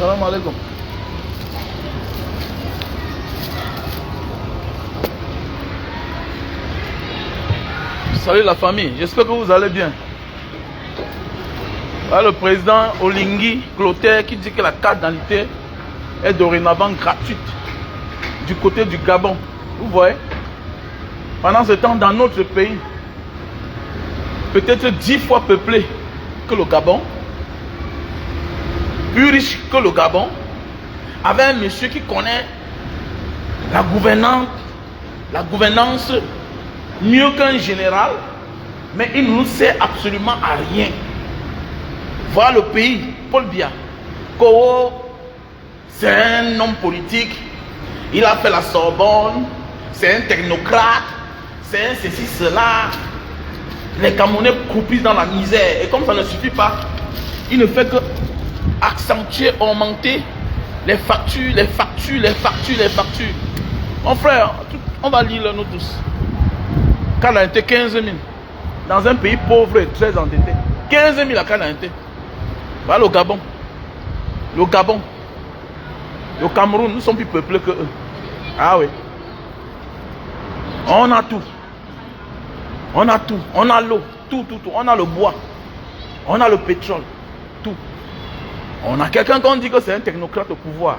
Salam alaikum. Salut la famille, j'espère que vous allez bien. Là, le président Olingi Clotaire qui dit que la carte d'identité est dorénavant gratuite du côté du Gabon. Vous voyez? Pendant ce temps, dans notre pays, peut-être 10 fois peuplé que le Gabon, plus riche que le Gabon, avec un monsieur qui connaît la gouvernance mieux qu'un général, mais il ne nous sert absolument à rien. Voilà le pays, Paul Biya. Kowo, c'est un homme politique, il a fait la Sorbonne, c'est un technocrate, c'est un ceci, cela. Les Camerounais croupissent dans la misère, et comme ça ne suffit pas, il ne fait que accentuer, augmenter les factures, les factures, les factures, les factures. Mon frère, on va lire nous tous. Carte d'identité 15 000. Dans un pays pauvre et très endetté. 15 000 à carte d'identité. Voilà le Gabon. Le Gabon. Le Cameroun, nous sommes plus peuplés que eux. Ah oui. On a tout. On a tout. On a l'eau. Tout. On a le bois. On a le pétrole. Tout. On a quelqu'un qu'on dit que c'est un technocrate au pouvoir.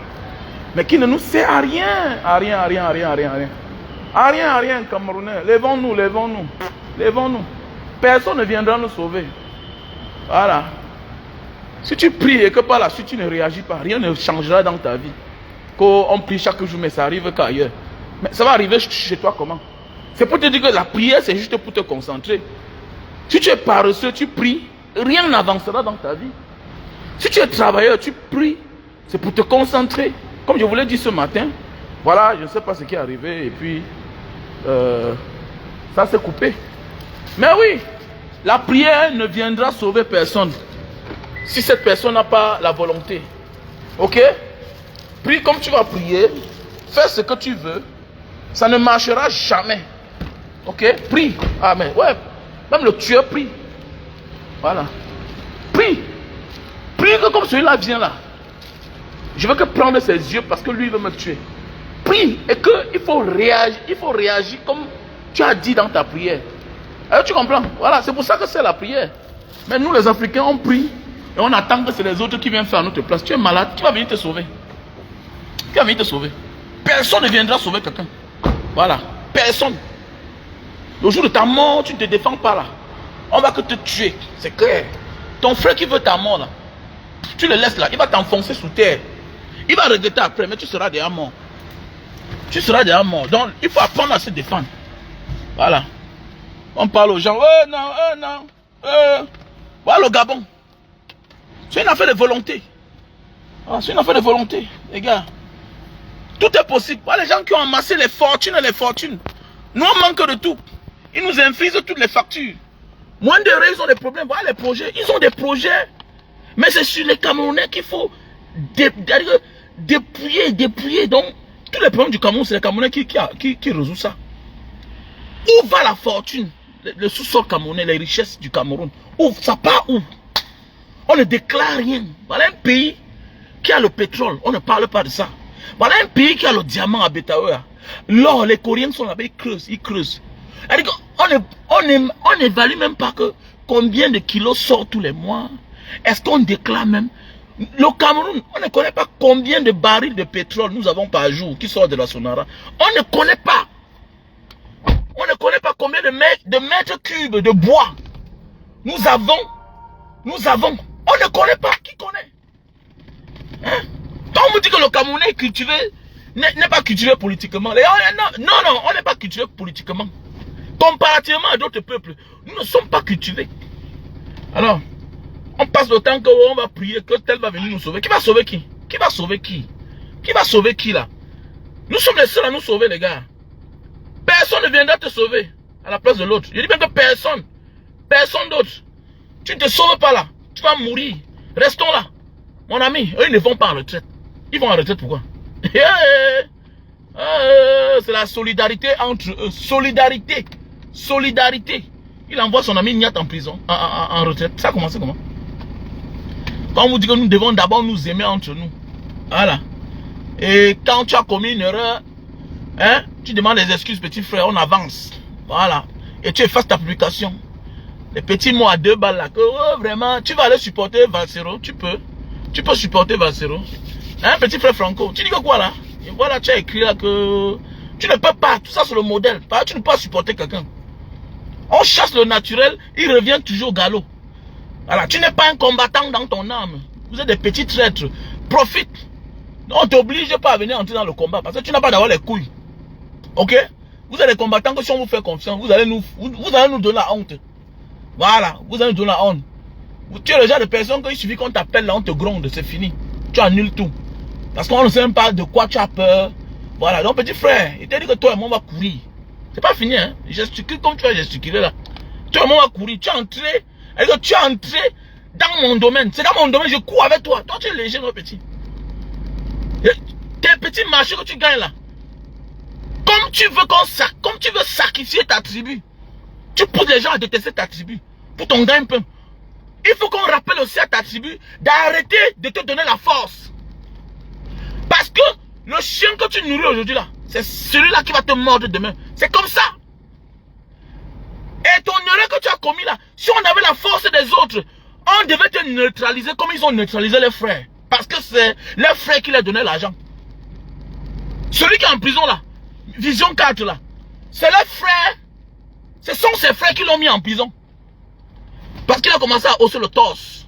Mais qui ne nous sert à rien. À rien. À rien, Camerounais. Lèvons-nous. Personne ne viendra nous sauver. Voilà. Si tu pries et que par la suite tu ne réagis pas, rien ne changera dans ta vie. Qu'on prie chaque jour, mais ça arrive qu'ailleurs. Mais ça va arriver chez toi comment? C'est pour te dire que la prière, c'est juste pour te concentrer. Si tu es paresseux, tu pries, rien n'avancera dans ta vie. Si tu es travailleur, tu pries, c'est pour te concentrer. Comme je vous l'ai dit ce matin, voilà, je ne sais pas ce qui est arrivé, et puis, ça s'est coupé. Mais oui, la prière ne viendra sauver personne si cette personne n'a pas la volonté. Ok? Prie comme tu vas prier, fais ce que tu veux, ça ne marchera jamais. Ok? Prie. Amen. Ouais, même le tueur prie. Voilà. Prie. Prie que comme celui-là vient là. Je veux que prendre ses yeux parce que lui veut me tuer. Prie et qu'il faut réagir comme tu as dit dans ta prière. Alors tu comprends? Voilà, c'est pour ça que c'est la prière. Mais nous les Africains, on prie et on attend que c'est les autres qui viennent faire à notre place. Tu es malade, qui va venir te sauver? Qui va venir te sauver? Personne ne viendra sauver quelqu'un. Voilà, personne. Le jour de ta mort, tu ne te défends pas là. On va que te tuer, c'est clair. Ton frère qui veut ta mort là, tu le laisses là, il va t'enfoncer sous terre. Il va regretter après, mais tu seras déjà mort. Tu seras déjà mort. Donc, il faut apprendre à se défendre. Voilà. On parle aux gens, non. Voilà le Gabon. C'est une affaire de volonté. Ah, c'est une affaire de volonté, les gars. Tout est possible. Voilà les gens qui ont amassé les fortunes. Nous, on manque de tout. Ils nous infligent toutes les factures. Moins de ils ont des problèmes. Voilà les projets. Ils ont des projets. Mais c'est sur les Camerounais qu'il faut dépouiller. Donc, tous les problèmes du Cameroun, c'est les Camerounais qui résout ça. Où va la fortune? Le sous-sol camerounais, les richesses du Cameroun. Où ça part où? On ne déclare rien. Voilà un pays qui a le pétrole. On ne parle pas de ça. Voilà un pays qui a le diamant à Betaoua. L'or, les Coréens sont là-bas, ils creusent. On n'évalue même pas que combien de kilos sort tous les mois. Est-ce qu'on déclare même? Le Cameroun, on ne connaît pas combien de barils de pétrole nous avons par jour qui sortent de la Sonara. On ne connaît pas. On ne connaît pas combien de mètres cubes de bois nous avons. On ne connaît pas. Qui connaît? Hein? Quand on me dit que le Camerounais est cultivé, n'est pas cultivé politiquement. Non, on n'est pas cultivé politiquement. Comparativement à d'autres peuples, nous ne sommes pas cultivés. Alors, on passe le temps qu'on va prier que tel va venir nous sauver. Qui va sauver qui? Qui va sauver qui? Qui va sauver qui là? Nous sommes les seuls à nous sauver, les gars. Personne ne viendra te sauver à la place de l'autre. Je dis bien que personne d'autre. Tu ne te sauves pas là. Tu vas mourir. Restons là. Mon ami, eux ils ne vont pas en retraite. Ils vont en retraite pourquoi? C'est la solidarité entre eux. Solidarité. Il envoie son ami Niat en prison, en retraite. Ça a commencé comment? Quand on vous dit que nous devons d'abord nous aimer entre nous. Voilà. Et quand tu as commis une erreur, hein, tu demandes des excuses, petit frère, on avance. Voilà. Et tu effaces ta publication. Les petits mots à 2 balles là, que oh, vraiment, tu vas aller supporter Valsero, tu peux. Tu peux supporter Valsero. Hein, petit frère Franco, tu dis que quoi là? Et voilà, tu as écrit là que tu ne peux pas, tout ça c'est le modèle. Tu ne peux pas supporter quelqu'un. On chasse le naturel, il revient toujours au galop. Voilà, tu n'es pas un combattant dans ton âme. Vous êtes des petits traîtres. Profite. On t'oblige pas à venir entrer dans le combat parce que tu n'as pas d'avoir les couilles. Ok? Vous êtes des combattants que si on vous fait confiance, vous allez nous donner la honte. Voilà, vous allez nous donner la honte. Tu es le genre de personne qu'il suffit qu'on t'appelle là, on te gronde, c'est fini. Tu annules tout. Parce qu'on ne sait même pas de quoi tu as peur. Voilà, donc petit frère, il t'a dit que toi et moi on va courir. C'est pas fini, hein. Gesticule comme tu vas gesticuler là. Toi et moi on va courir. Tu es entré, tu es entré dans mon domaine. C'est dans mon domaine, je cours avec toi. Toi tu es léger, mon petit. Tes petits marchés que tu gagnes là. Comme tu veux sacrifier ta tribu. Tu pousses les gens à détester ta tribu. Pour ton gain-pain. Il faut qu'on rappelle aussi à ta tribu d'arrêter de te donner la force. Parce que le chien que tu nourris aujourd'hui là, c'est celui-là qui va te mordre demain. C'est comme ça. Et ton erreur que tu as commis là, si on avait la force des autres, on devait te neutraliser comme ils ont neutralisé les frères. Parce que c'est les frères qui leur donnaient l'argent. Celui qui est en prison là, Vision 4 là, c'est les frères. Ce sont ses frères qui l'ont mis en prison. Parce qu'il a commencé à hausser le torse.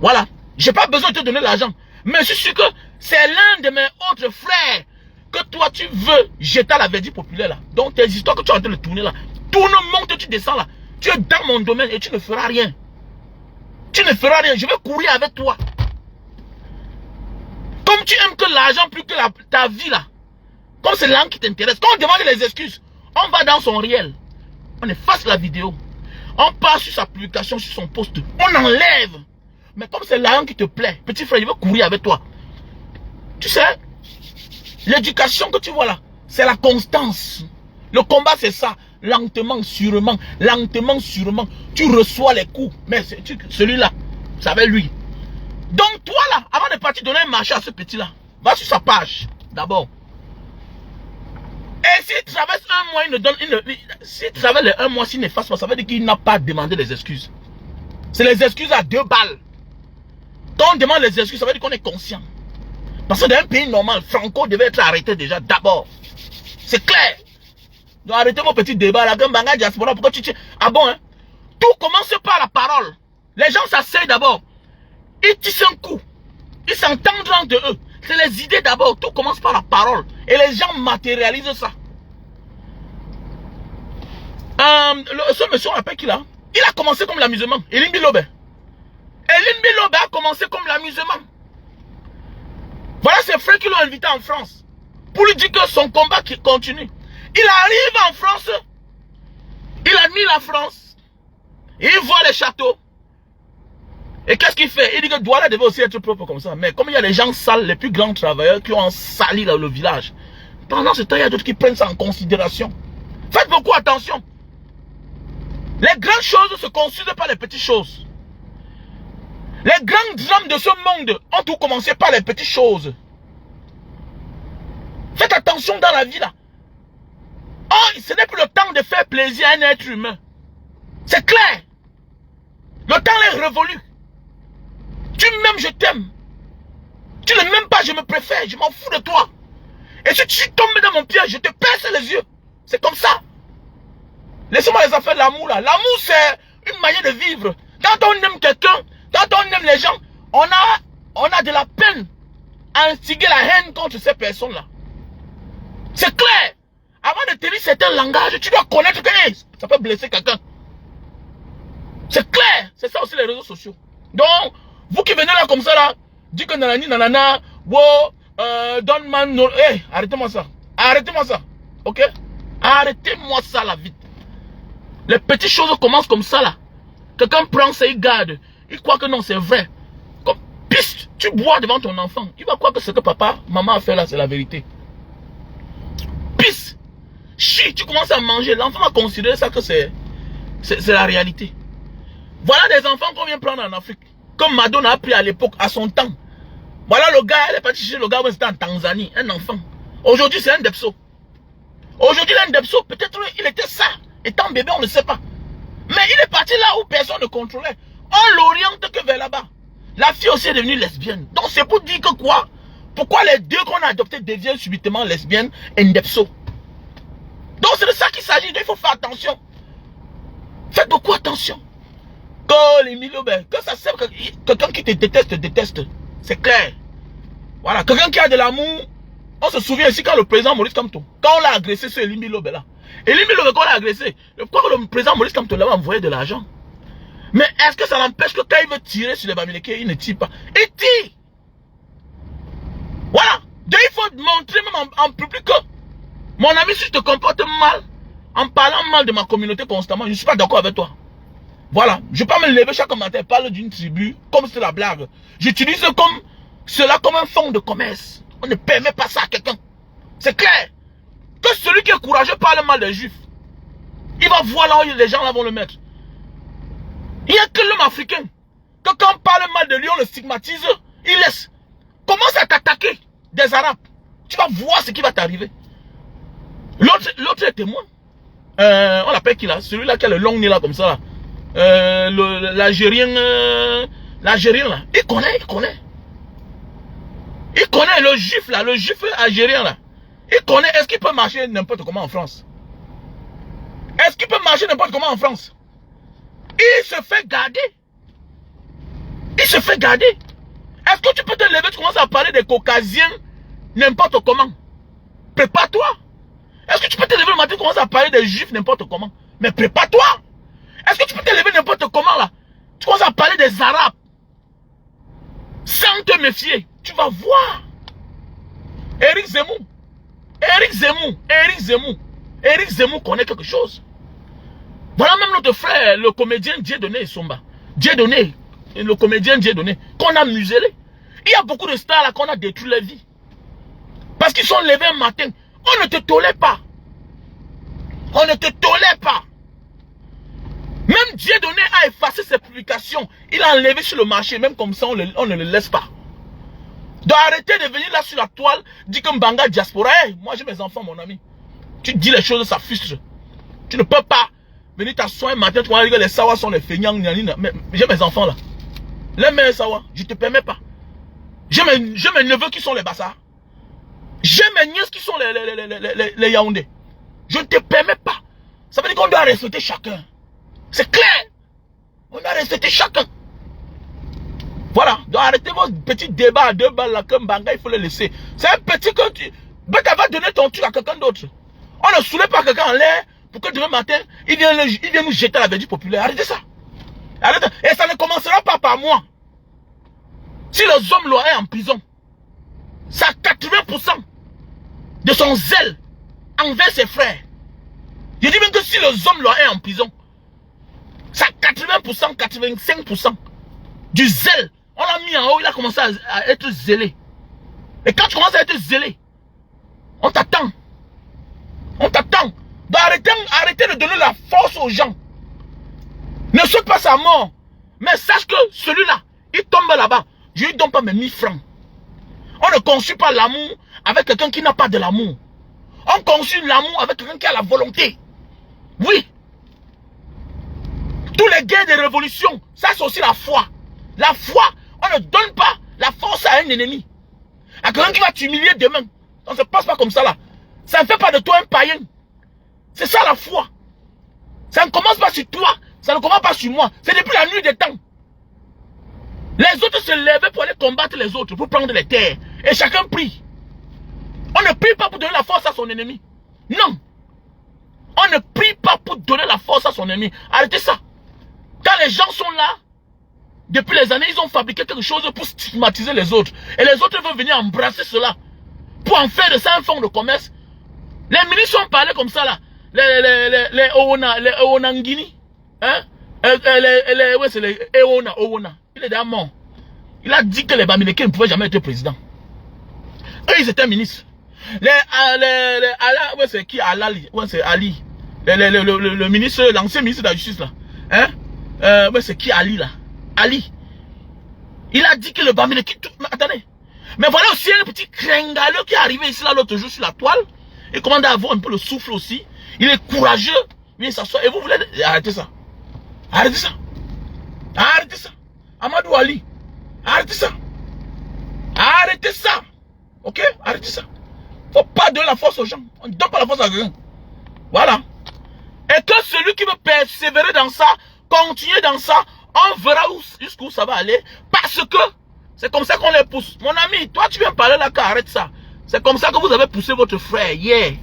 Voilà. J'ai pas besoin de te donner l'argent. Mais je suis sûr que c'est l'un de mes autres frères que toi tu veux jeter à la verdict populaire là. Donc tes histoires que tu es en train de tourner là. Tourne, monte, tu descends là. Tu es dans mon domaine et tu ne feras rien. Tu ne feras rien. Je vais courir avec toi. Comme tu aimes que l'argent plus que ta vie là. Comme c'est l'argent qui t'intéresse. Quand on demande les excuses, on va dans son réel. On efface la vidéo. On part sur sa publication, sur son post. On enlève. Mais comme c'est l'argent qui te plaît, petit frère, je veux courir avec toi. Tu sais, l'éducation que tu vois là, c'est la constance. Le combat, c'est ça. Lentement, sûrement. Lentement, sûrement. Tu reçois les coups. Mais celui-là, c'est avec lui. Donc, toi là, avant de partir donner un marché à ce petit-là, va sur sa page, d'abord. Et s'il traverse un mois, il ne donne. S'il traverse les 1 mois, s'il n'efface pas, ça veut dire qu'il n'a pas demandé les excuses. C'est les excuses à 2 balles. Quand on demande les excuses, ça veut dire qu'on est conscient. Parce que dans un pays normal, Franco devait être arrêté déjà d'abord. C'est clair. Donc arrêtez vos petits débats là, comme Banga Diaspora, pourquoi tu... Ah bon, hein? Tout commence par la parole. Les gens s'asseyent d'abord. Ils tissent un coup. Ils s'entendent entre eux. C'est les idées d'abord. Tout commence par la parole. Et les gens matérialisent ça. Ce monsieur, on l'appelle qui là? Il a commencé comme l'amusement. Elimbi Lobe. Elimbi Lobe a commencé comme l'amusement. Voilà ses frères qui l'ont invité en France. Pour lui dire que son combat qui continue. Il arrive en France. Il admire la France. Il voit les châteaux. Et qu'est-ce qu'il fait? Il dit que Douala devait aussi être propre comme ça. Mais comme il y a des gens sales, les plus grands travailleurs qui ont sali le village. Pendant ce temps, il y a d'autres qui prennent ça en considération. Faites beaucoup attention. Les grandes choses se construisent par les petites choses. Les grands drames de ce monde ont tout commencé par les petites choses. Faites attention dans la vie là. Oh, ce n'est plus le temps de faire plaisir à un être humain. C'est clair. Le temps est révolu. Tu m'aimes, je t'aime. Tu ne m'aimes pas, je me préfère. Je m'en fous de toi. Et si tu tombes dans mon piège, je te perce les yeux. C'est comme ça. Laissez-moi les affaires de l'amour là. L'amour, c'est une manière de vivre. Quand on aime quelqu'un, quand on aime les gens, on a de la peine à instiguer la haine contre ces personnes-là. C'est clair. Avant de tenir certains langages, tu dois connaître que ça peut blesser quelqu'un. C'est clair. C'est ça aussi les réseaux sociaux. Donc, vous qui venez là comme ça là, dites que nanani nanana, wow, donne-man, no, hey, arrêtez-moi ça. Arrêtez-moi ça. Ok? Arrêtez-moi ça là vite. Les petites choses commencent comme ça là. Quelqu'un prend ça, il garde. Il croit que non, c'est vrai. Comme piste, tu bois devant ton enfant. Il va croire que ce que papa, maman a fait là, c'est la vérité. Pisse. Chi, tu commences à manger. L'enfant va considérer ça que c'est la réalité. Voilà des enfants qu'on vient prendre en Afrique. Comme Madonna a pris à l'époque, à son temps. Voilà le gars, elle est partie chez le gars, c'était en Tanzanie, un enfant. Aujourd'hui, c'est un Depso. Aujourd'hui, il est un Depso. Peut-être il était ça. Étant bébé, on ne sait pas. Mais il est parti là où personne ne contrôlait. On l'oriente que vers là-bas. La fille aussi est devenue lesbienne. Donc c'est pour dire que quoi? Pourquoi les deux qu'on a adoptés deviennent subitement lesbiennes et Depso? Donc c'est de ça qu'il s'agit. Il faut faire attention. Faites beaucoup attention. Que ça sert, quelqu'un qui te déteste, te déteste. C'est clair. Voilà, quelqu'un qui a de l'amour. On se souvient ici quand le président Maurice Kamto, quand on l'a agressé sur Elimbi Lobe là. Elimbi Lobe, quand on l'a agressé, pourquoi le président Maurice Kamto l'avait envoyé de l'argent? Mais est-ce que ça l'empêche que quand il veut tirer sur les Bamileke, il ne tire pas? Il tire. Voilà. Donc il faut montrer même en public que, mon ami, si je te comporte mal, en parlant mal de ma communauté constamment, je ne suis pas d'accord avec toi. Voilà. Je ne peux pas me lever chaque matin et parler d'une tribu comme c'est la blague. J'utilise cela comme un fonds de commerce. On ne permet pas ça à quelqu'un. C'est clair. Que celui qui est courageux parle mal des juifs. Il va voir là où les gens là vont le mettre. Il n'y a que l'homme africain. Que quand on parle mal de lui, on le stigmatise, il laisse. Commence à t'attaquer des Arabes. Tu vas voir ce qui va t'arriver. L'autre est témoin. On l'appelle qui là? Celui-là qui a le long nez là comme ça. L'Algérien là. Il connaît. Il connaît le juif là, le juif algérien là. Il connaît, est-ce qu'il peut marcher n'importe comment en France? Est-ce qu'il peut marcher n'importe comment en France? Il se fait garder. Est-ce que tu peux te lever, tu commences à parler des caucasiens n'importe comment? Prépare-toi. Est-ce que tu peux te lever le matin, tu commences à parler des juifs n'importe comment? Mais prépare-toi. Est-ce que tu peux te lever n'importe comment là? Tu commences à parler des Arabes. Sans te méfier. Tu vas voir. Éric Zemmour connaît quelque chose. Voilà même notre frère, le comédien Dieudonné Somba. Le comédien Dieudonné, qu'on a muselé. Il y a beaucoup de stars là qu'on a détruit la vie. Parce qu'ils sont levés un matin. On ne te tolère pas. Même Dieudonné a effacé ses publications. Il a enlevé sur le marché. Même comme ça, on ne le laisse pas. Donc arrêtez de venir là sur la toile, dire que Mbanga diaspora. Hey, moi j'ai mes enfants, mon ami. Tu dis les choses, ça frustre. Tu ne peux pas venir t'asseoir un matin, tu vas dire que les Sawa sont les feignants. Mais j'ai mes enfants là. Les mères Sawa, je ne te permets pas. J'ai mes neveux qui sont les Bassards. J'ai mes nièces qui sont les Yaoundé. Je ne te permets pas. Ça veut dire qu'on doit respecter chacun. C'est clair. On doit respecter chacun. Voilà, donc arrêtez vos petits débats à 2 balles là, comme Banga, il faut les laisser. C'est un petit que tu... Ben, tu vas donner ton truc à quelqu'un d'autre. On ne soulève pas quelqu'un en l'air pour que demain matin, il vient nous jeter à la verdure populaire. Arrêtez ça. Arrêtez. Et ça ne commencera pas par moi. Si les hommes l'auraient en prison, ça a 80% de son zèle envers ses frères. Je dis même que si les hommes l'auraient en prison, ça a 80%, 85% du zèle. On l'a mis en haut, il a commencé à être zélé. Et quand tu commences à être zélé, on t'attend. Donc arrêtez de donner la force aux gens. Ne saute pas sa mort. Mais sache que celui-là, il tombe là-bas. Je lui donne pas mes 1000 francs. On ne conçut pas l'amour avec quelqu'un qui n'a pas de l'amour. On conçut l'amour avec quelqu'un qui a la volonté. Oui. Tous les guerres de révolution, ça c'est aussi la foi. La foi, on ne donne pas la force à un ennemi. À quelqu'un qui va t'humilier demain. On ne se passe pas comme ça là. Ça ne fait pas de toi un païen. C'est ça la foi. Ça ne commence pas sur toi. Ça ne commence pas sur moi. C'est depuis la nuit des temps. Les autres se levaient pour aller combattre les autres, pour prendre les terres. Et chacun prie. On ne prie pas pour donner la force à son ennemi. Non. On ne prie pas pour donner la force à son ennemi. Arrêtez ça. Quand les gens sont là, depuis les années, ils ont fabriqué quelque chose pour stigmatiser les autres. Et les autres veulent venir embrasser cela. Pour en faire de ça un fonds de commerce. Les ministres ont parlé comme ça là. Les Owonangini. Hein? Ouais, c'est les Owona. Il est déjà mort. Il a dit que les Bamileke ne pouvaient jamais être président. Eux, ils étaient ministres. Ouais, c'est qui Alali? Ouais, c'est Ali. Le ministre, l'ancien ministre de la justice là. Hein? Ouais, c'est qui Ali là? Ali. Il a dit que le Bamileke... Attendez. Mais voilà aussi un petit cringaleux qui est arrivé ici là l'autre jour sur la toile. Il commande à avoir un peu le souffle aussi. Il est courageux. Il vient s'asseoir. Et vous voulez... Arrêtez ça. Arrêtez ça. Arrêtez ça. Amadou Ali. Arrêtez ça. Arrêtez ça. Ok? Arrêtez ça. Faut pas donner la force aux gens. On ne donne pas la force à quelqu'un. Voilà. Et que celui qui veut persévérer dans ça, continuer dans ça, on verra jusqu'où ça va aller. Parce que c'est comme ça qu'on les pousse. Mon ami, toi tu viens parler là, arrête ça. C'est comme ça que vous avez poussé votre frère hier.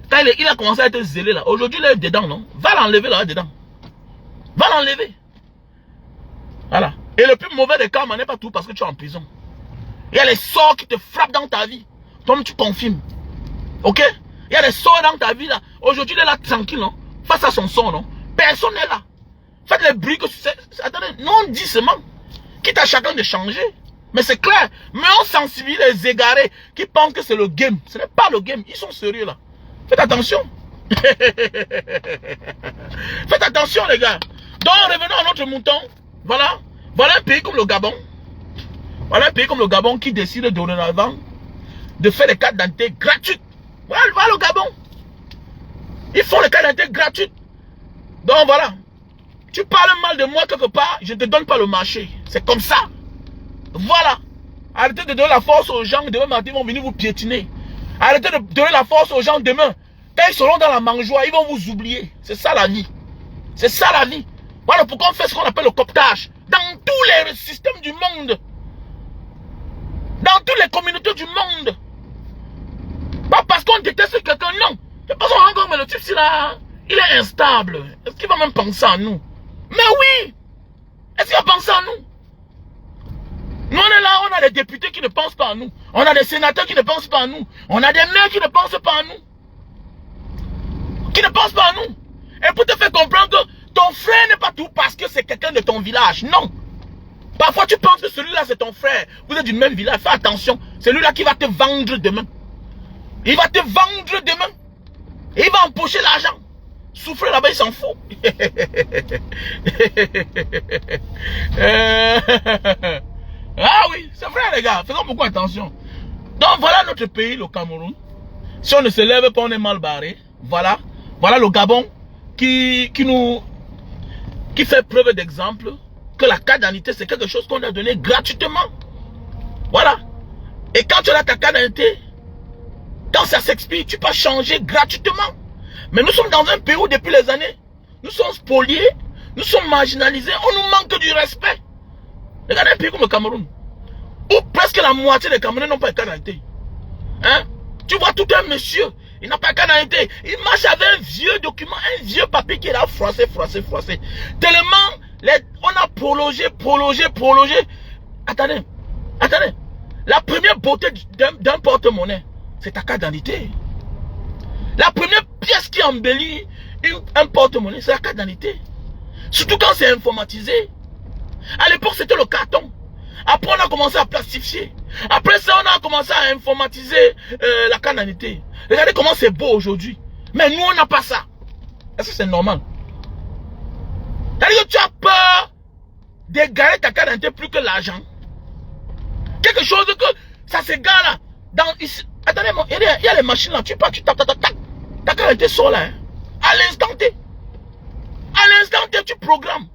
Quand il a commencé à être zélé là. Aujourd'hui il est dedans, non? Va l'enlever là dedans. Va l'enlever. Voilà. Et le plus mauvais des cas, n'est pas tout parce que tu es en prison. Il y a les sorts qui te frappent dans ta vie. Toi tu confirmes. Ok? Il y a des sorts dans ta vie là. Aujourd'hui il est là tranquille, non? Face à son sort, non? Personne n'est là. Faites les bruits que attendez, non, on dit seulement. Quitte à chacun de changer. Mais c'est clair. Mais on sensibilise les égarés qui pensent que c'est le game. Ce n'est pas le game. Ils sont sérieux là. Faites attention. Faites attention les gars. Donc revenons à notre mouton. Voilà. Voilà un pays comme le Gabon. Voilà un pays comme le Gabon qui décide dorénavant de faire des cartes d'identité gratuites. Voilà le Gabon. Ils font les cartes d'identité gratuites. Donc voilà. Tu parles mal de moi quelque part, je ne te donne pas le marché. C'est comme ça. Voilà. Arrêtez de donner la force aux gens. Demain matin, ils vont venir vous piétiner. Arrêtez de donner la force aux gens demain. Quand ils seront dans la mangeoire, ils vont vous oublier. C'est ça la vie. C'est ça la vie. Voilà pourquoi on fait ce qu'on appelle le cooptage. Dans tous les systèmes du monde. Dans toutes les communautés du monde. Pas parce qu'on déteste quelqu'un, non. C'est parce qu'on rencontre, mais le type, là, il est instable. Est-ce qu'il va même penser à nous? Mais oui! Est-ce qu'il va penser à nous? Nous, on est là, on a des députés qui ne pensent pas à nous. On a des sénateurs qui ne pensent pas à nous. On a des maires qui ne pensent pas à nous. Qui ne pensent pas à nous. Et pour te faire comprendre que ton frère n'est pas tout parce que c'est quelqu'un de ton village. Non. Parfois, tu penses que celui-là, c'est ton frère. Vous êtes du même village. Fais attention. C'est lui-là qui va te vendre demain. Il va te vendre demain. Et il va empocher l'argent. Souffler là-bas, il s'en fout. Ah oui, c'est vrai les gars. Faisons beaucoup attention. Donc voilà notre pays, le Cameroun. Si on ne se lève pas, on est mal barré. Voilà. Voilà le Gabon qui fait preuve d'exemple que la carte d'identité c'est quelque chose qu'on a donné gratuitement. Voilà. Et quand tu as ta carte d'identité, quand ça s'expire, tu peux changer gratuitement. Mais nous sommes dans un pays où depuis les années, nous sommes spoliés, nous sommes marginalisés, on nous manque du respect. Regardez un pays comme le Cameroun, où presque la moitié des Camerounais n'ont pas de carte d'identité. Hein? Tu vois tout un monsieur, il n'a pas de carte d'identité, il marche avec un vieux document, un vieux papier qui est là, froissé. Tellement, on a prolongé. Attendez. La première beauté d'un porte-monnaie, c'est ta carte d'identité. La première pièce qui embellit un porte-monnaie, c'est la carte d'identité. Surtout quand c'est informatisé. À l'époque, c'était le carton. Après, on a commencé à plastifier. Après ça, on a commencé à informatiser la carte d'identité. Regardez comment c'est beau aujourd'hui. Mais nous, on n'a pas ça. Est-ce que c'est normal? C'est-à-dire que tu as peur d'égarer ta carte d'identité plus que l'argent. Quelque chose que ça s'égare là. Attendez, il y a les machines là. Tu tapes. Ta carte d'identité sort là. Hein. À l'instant T. À l'instant T, tu programmes.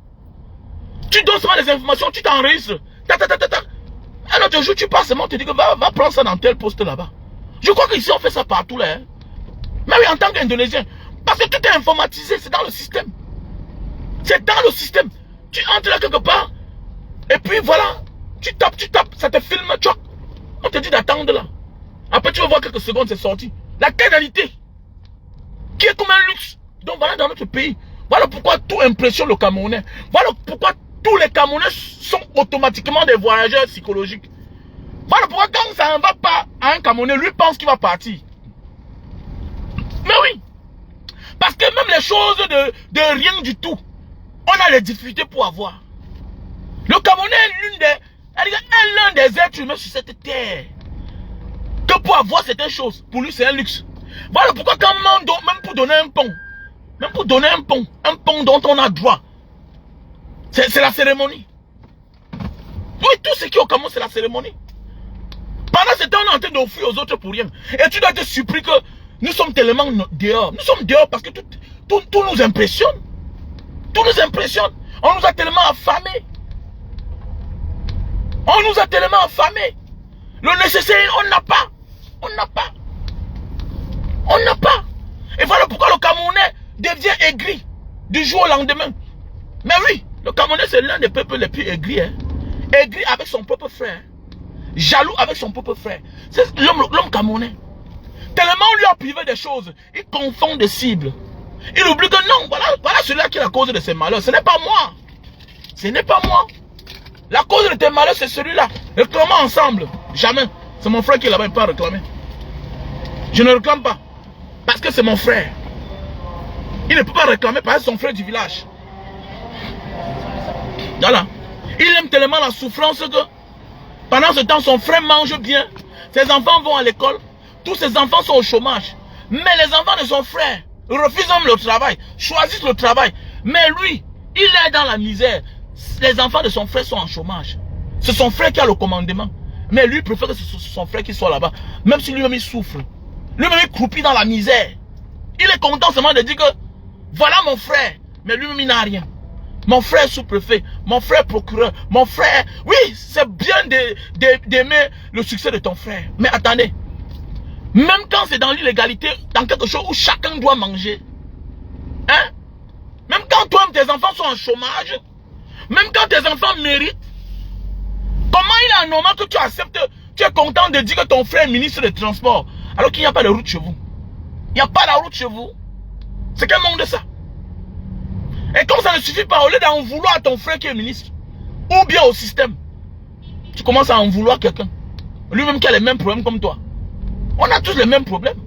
Tu donnes seulement les informations, tu t'enregistres. Un autre jour, tu passes seulement, on te dit que va prendre ça dans tel poste là-bas. Je crois qu'ici, on fait ça partout là. Hein. Mais oui, en tant qu'Indonésien. Parce que tout est informatisé, c'est dans le système. C'est dans le système. Tu entres là quelque part. Et puis voilà. Tu tapes, ça te filme. On te dit d'attendre là. Après, tu vas voir quelques secondes, c'est sorti. La carte d'identité. Qui est comme un luxe. Donc voilà dans notre pays. Voilà pourquoi tout impressionne le Camerounais. Voilà pourquoi tous les Camerounais sont automatiquement des voyageurs psychologiques. Voilà pourquoi quand ça ne va pas à un Camerounais, lui pense qu'il va partir. Mais oui. Parce que même les choses de rien du tout, on a les difficultés pour avoir. Le Camerounais est l'un des êtres humains sur cette terre. Que pour avoir certaines choses, pour lui c'est un luxe. Voilà pourquoi quand même pour donner un pont, un pont dont on a droit, c'est la cérémonie. Oui, tout ce qui est au Cameroun, c'est la cérémonie. Pendant ce temps, on est en train d'offrir aux autres pour rien. Et tu dois te surpris que nous sommes tellement dehors. Nous sommes dehors parce que tout nous impressionne. Tout nous impressionne. On nous a tellement affamés. On nous a tellement affamés. Le nécessaire, on n'a pas. On n'a pas. On n'a pas. Et voilà pourquoi le Camerounais devient aigri du jour au lendemain. Mais oui, le Camerounais c'est l'un des peuples les plus aigris. Hein. Aigri avec son propre frère. Jaloux avec son propre frère. C'est l'homme camerounais. Tellement on lui a privé des choses, il confond des cibles. Il oublie que non, voilà celui-là qui est la cause de ses malheurs. Ce n'est pas moi. Ce n'est pas moi. La cause de tes malheurs, c'est celui-là. Réclamons ensemble. Jamais. C'est mon frère qui est là-bas, il peut pas réclamer. Je ne réclame pas. Parce que c'est mon frère. Il ne peut pas réclamer parce que c'est son frère du village. Voilà. Il aime tellement la souffrance que pendant ce temps, son frère mange bien. Ses enfants vont à l'école. Tous ses enfants sont au chômage. Mais les enfants de son frère refusent même le travail. Choisissent le travail. Mais lui, il est dans la misère. Les enfants de son frère sont en chômage. C'est son frère qui a le commandement. Mais lui, il préfère que ce soit son frère qui soit là-bas. Même si lui-même il souffre. Lui-même il croupit dans la misère. Il est content seulement de dire que voilà mon frère. Mais lui-même il n'a rien. Mon frère sous-préfet, mon frère procureur, mon frère... Oui, c'est bien d'aimer le succès de ton frère. Mais attendez. Même quand c'est dans l'illégalité, dans quelque chose où chacun doit manger. Hein? Même quand toi tes enfants sont en chômage. Même quand tes enfants méritent. Comment il est anormal que tu acceptes, tu es content de dire que ton frère est ministre des Transports, alors qu'il n'y a pas de route chez vous. Il n'y a pas la route chez vous. C'est quel monde de ça? Et comme ça ne suffit pas, au lieu d'en vouloir à ton frère qui est ministre, ou bien au système, tu commences à en vouloir quelqu'un. Lui-même qui a les mêmes problèmes comme toi. On a tous les mêmes problèmes.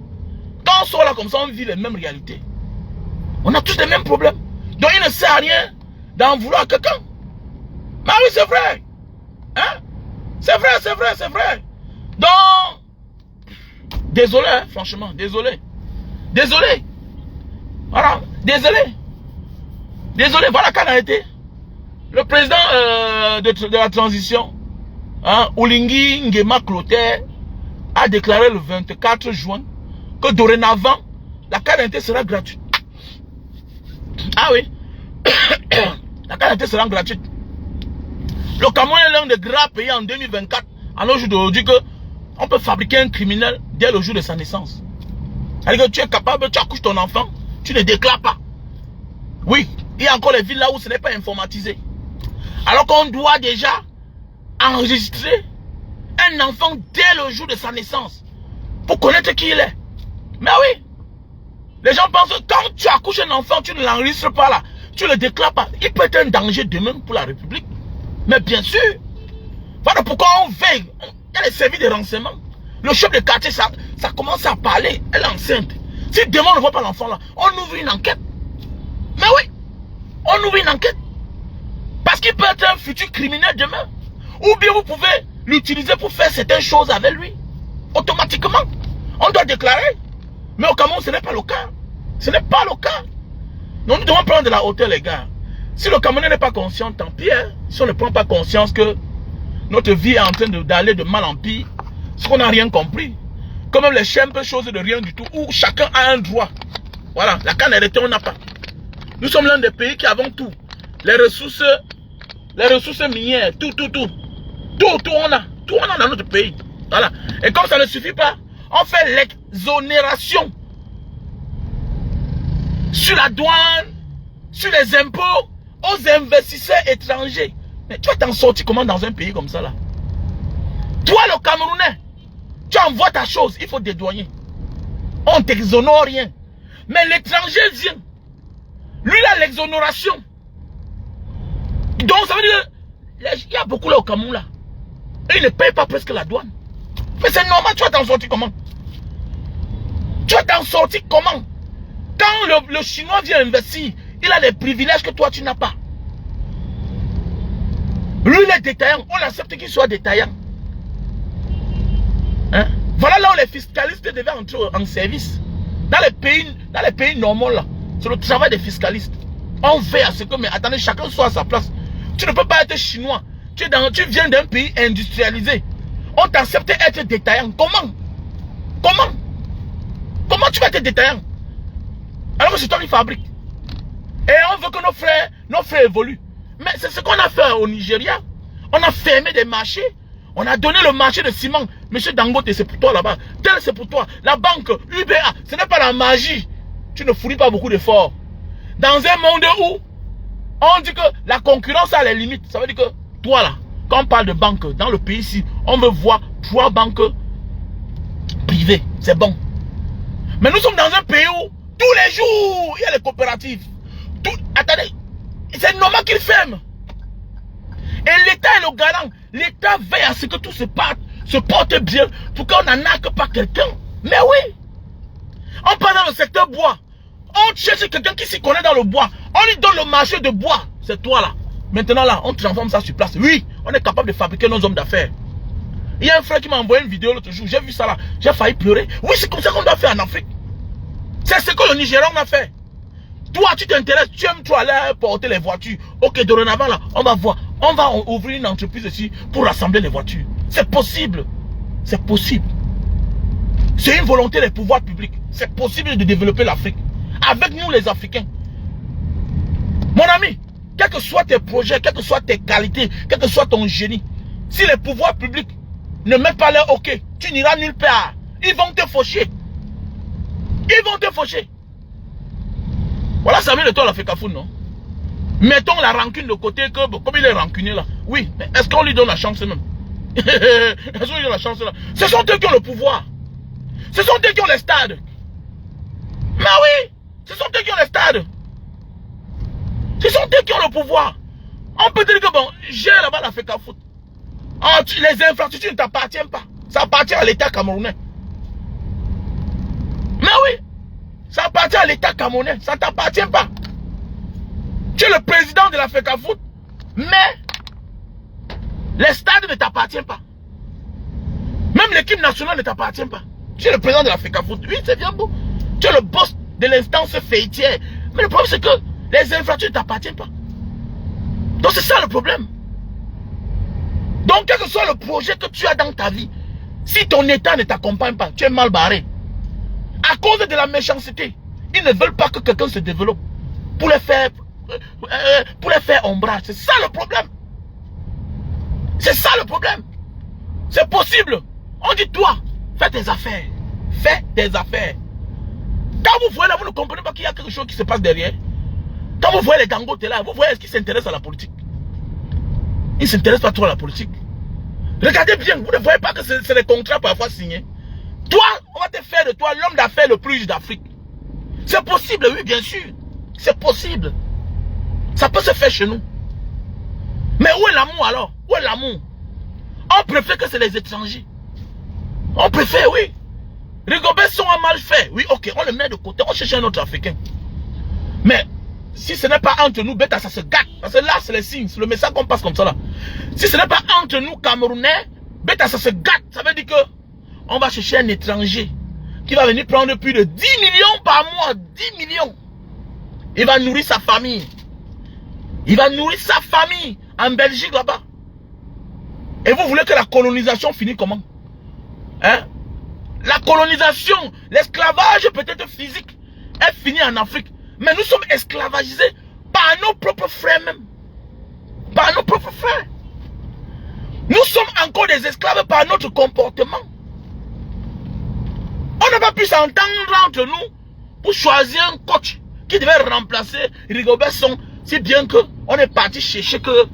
Quand on sort là comme ça, on vit les mêmes réalités. On a tous les mêmes problèmes. Donc il ne sert à rien d'en vouloir à quelqu'un. Mais oui, c'est vrai. Hein? C'est vrai, c'est vrai, c'est vrai. Donc, désolé, hein, franchement, désolé. Désolé. Voilà, désolé. Désolé, voilà qu'en a été. Le président de la transition, hein, Olingi Nguema Clotaire, a déclaré le 24 juin que dorénavant, la carte d'identité sera gratuite. Ah oui. La carte d'identité sera gratuite. Le Cameroun est l'un des grands pays en 2024, à nos jours d'aujourd'hui, que on peut fabriquer un criminel dès le jour de sa naissance. C'est-à-dire que tu es capable, tu accouches ton enfant, tu ne déclares pas. Oui, il y a encore les villes là où ce n'est pas informatisé. Alors qu'on doit déjà enregistrer un enfant dès le jour de sa naissance pour connaître qui il est. Mais oui, les gens pensent que quand tu accouches un enfant, tu ne l'enregistres pas là, tu ne le déclares pas. Il peut être un danger demain pour la République. Mais bien sûr, voilà pourquoi on veille. Il y a les services de renseignement. Le chef de quartier, ça commence à parler. Elle est enceinte. Si demain on ne voit pas l'enfant là, on ouvre une enquête. Mais oui, on ouvre une enquête. Parce qu'il peut être un futur criminel demain. Ou bien vous pouvez l'utiliser pour faire certaines choses avec lui. Automatiquement. On doit déclarer. Mais au Cameroun, ce n'est pas le cas. Ce n'est pas le cas. Nous devons prendre de la hauteur, les gars. Si le Camerounais n'est pas conscient, tant pis. Hein. Si on ne prend pas conscience que notre vie est en train d'aller de mal en pire, c'est qu'on n'a rien compris. Comme même les simples choses de rien du tout, où chacun a un droit. Voilà, la canalité, on n'a pas. Nous sommes l'un des pays qui avons tout. Les ressources minières, tout on a. Tout on a dans notre pays. Voilà. Et comme ça ne suffit pas, on fait l'exonération sur la douane, sur les impôts, aux investisseurs étrangers. Mais tu vas t'en sortir comment dans un pays comme ça là? Toi le Camerounais, tu envoies ta chose, il faut dédouaner. On t'exonore rien. Mais l'étranger vient. Lui il a l'exonération. Donc ça veut dire il y a beaucoup là au Cameroun là. Et ils ne payent pas presque la douane. Mais c'est normal, tu vas t'en sortir comment? Tu vas t'en sortir comment? Quand le Chinois vient investir, il a les privilèges que toi tu n'as pas. Lui il est détaillant, on accepte qu'il soit détaillant. Hein? Voilà là où les fiscalistes devaient entrer en service. Dans les pays normaux là, c'est le travail des fiscalistes. On veille à ce que, mais attendez, chacun soit à sa place. Tu ne peux pas être chinois. Tu viens d'un pays industrialisé. On t'accepte être détaillant. Comment? Comment? Comment tu vas être détaillant? Alors que c'est toi qui fabrique. Et on veut que nos frères évoluent. Mais c'est ce qu'on a fait au Nigeria. On a fermé des marchés. On a donné le marché de ciment. Monsieur Dangote, c'est pour toi là-bas. Tel, c'est pour toi. La banque, UBA, ce n'est pas la magie. Tu ne fournis pas beaucoup d'efforts. Dans un monde où on dit que la concurrence a les limites. Ça veut dire que toi là, quand on parle de banque dans le pays ici, on veut voir 3 banques privées. C'est bon. Mais nous sommes dans un pays où tous les jours, il y a les coopératives. Attendez, c'est normal qu'ils ferment. Et l'État est le garant. L'État veille à ce que tout se porte bien pour qu'on n'en arque pas quelqu'un. Mais oui. On parle dans le secteur bois. On cherche quelqu'un qui s'y connaît dans le bois. On lui donne le marché de bois. C'est toi là. Maintenant là, on transforme ça sur place. Oui, on est capable de fabriquer nos hommes d'affaires. Il y a un frère qui m'a envoyé une vidéo l'autre jour. J'ai vu ça là. J'ai failli pleurer. Oui, c'est comme ça qu'on doit faire en Afrique. C'est ce que le Nigeria a fait. Toi, tu t'intéresses, tu aimes toi aller porter les voitures. Ok, dorénavant là, on va voir. On va ouvrir une entreprise ici pour rassembler les voitures. C'est possible. C'est possible. C'est une volonté des pouvoirs publics. C'est possible de développer l'Afrique. Avec nous les Africains. Mon ami, quels que soient tes projets, quelles que soient tes qualités, quel que soit ton génie, si les pouvoirs publics ne mettent pas leur ok, tu n'iras nulle part. Ils vont te faucher. Ils vont te faucher. Voilà, ça vient de toi la Fecafoun, non? Mettons la rancune de côté, que comme il est rancunier là. Oui, mais est-ce qu'on lui donne la chance même? Est-ce qu'on lui donne la chance là? Ce sont eux qui ont le pouvoir. Ce sont eux qui ont les stades. Mais oui, ce sont eux qui ont les stades. Ce sont eux qui ont le pouvoir. On peut dire que bon, j'ai là-bas la Fecafoun. Oh, les infrastructures ne t'appartiennent pas. Ça appartient à l'État camerounais. Mais oui, ça appartient à l'État camerounais. Ça ne t'appartient pas. Tu es le président de la Fecafoot, mais les stades ne t'appartiennent pas. Même l'équipe nationale ne t'appartient pas. Tu es le président de la Fecafoot. Oui, c'est bien beau. Tu es le boss de l'instance faîtière. Mais le problème, c'est que les infrastructures ne t'appartiennent pas. Donc, c'est ça le problème. Donc, quel que soit le projet que tu as dans ta vie, si ton État ne t'accompagne pas, tu es mal barré. À cause de la méchanceté, ils ne veulent pas que quelqu'un se développe pour les faire ombrage. C'est ça le problème. C'est ça le problème. C'est possible. On dit toi, fais tes affaires. Fais tes affaires. Quand vous voyez là, vous ne comprenez pas qu'il y a quelque chose qui se passe derrière. Quand vous voyez les Dangote là, vous voyez ce qui s'intéresse à la politique. Ils ne s'intéressent pas trop à la politique. Regardez bien, vous ne voyez pas que c'est des contrats parfois signés. Toi, on va te faire de toi l'homme d'affaires le plus riche d'Afrique. C'est possible, oui, bien sûr. C'est possible. Ça peut se faire chez nous. Mais où est l'amour alors? Où est l'amour? On préfère que c'est les étrangers. On préfère, oui. Rigobert Song a mal fait. Oui, ok, on le met de côté. On cherche un autre Africain. Mais si ce n'est pas entre nous, bêta, ça se gâte. Parce que là, c'est les signes. C'est le message qu'on passe comme ça là. Si ce n'est pas entre nous, Camerounais, bêta, ça se gâte. Ça veut dire que on va chercher un étranger qui va venir prendre plus de 10 millions par mois. 10 millions. Il va nourrir sa famille. Il va nourrir sa famille en Belgique là-bas. Et vous voulez que la colonisation finisse comment? Hein? La colonisation, l'esclavage peut-être physique est fini en Afrique. Mais nous sommes esclavagisés par nos propres frères même. Par nos propres frères. Nous sommes encore des esclaves par notre comportement. On n'a pas pu s'entendre entre nous pour choisir un coach qui devait remplacer Rigobert Song, si bien que on est parti chercher que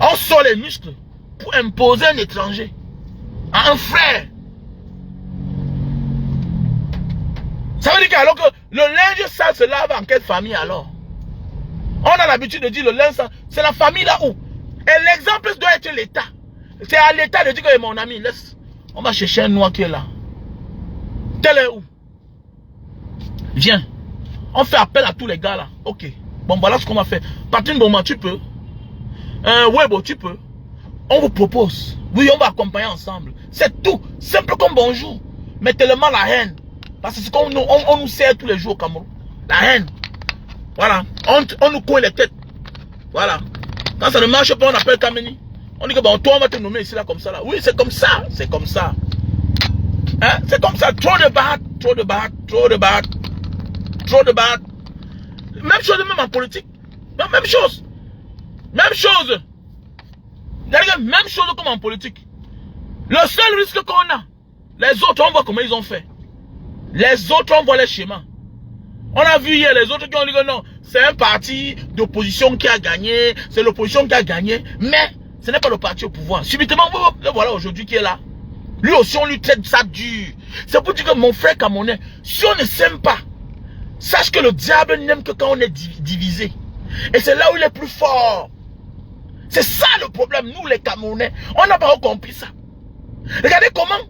on sort les muscles pour imposer un étranger à un frère. Ça veut dire que alors que le linge sale se lave en quelle famille alors? On a l'habitude de dire le linge sale, c'est la famille là où. Et l'exemple doit être l'État. C'est à l'État de dire que mon ami, laisse, on va chercher un noir qui est là. Tel est où? Viens. On fait appel à tous les gars là. Ok. Bon, voilà ce qu'on va faire. Patrick Boma, tu peux. Webo, tu peux. On vous propose. Oui, on va accompagner ensemble. C'est tout. Simple comme bonjour. Mais tellement la haine. Parce que c'est comme on nous sert tous les jours au Cameroun. La haine. Voilà. On nous cogne les têtes. Voilà. Quand ça ne marche pas, on appelle Kameni. On dit que bon, toi, on va te nommer ici, là, comme ça, là. Oui, c'est comme ça. C'est comme ça. Hein? C'est comme ça. Trop de bahat, trop de bahat, trop de bahat. Trop de bahat. Même chose, même en politique. Même chose. Même chose. Même chose comme en politique. Le seul risque qu'on a, les autres, on voit comment ils ont fait. Les autres, on voit les schémas. On a vu hier les autres qui ont dit que non, c'est un parti d'opposition qui a gagné, c'est l'opposition qui a gagné, mais ce n'est pas le parti au pouvoir. Subitement, le voilà aujourd'hui qui est là. Lui aussi, on lui traite ça dur. C'est pour dire que mon frère Camerounais, si on ne s'aime pas, sache que le diable n'aime que quand on est divisé. Et c'est là où il est plus fort. C'est ça le problème, nous les Camerounais. On n'a pas compris ça. Regardez comment,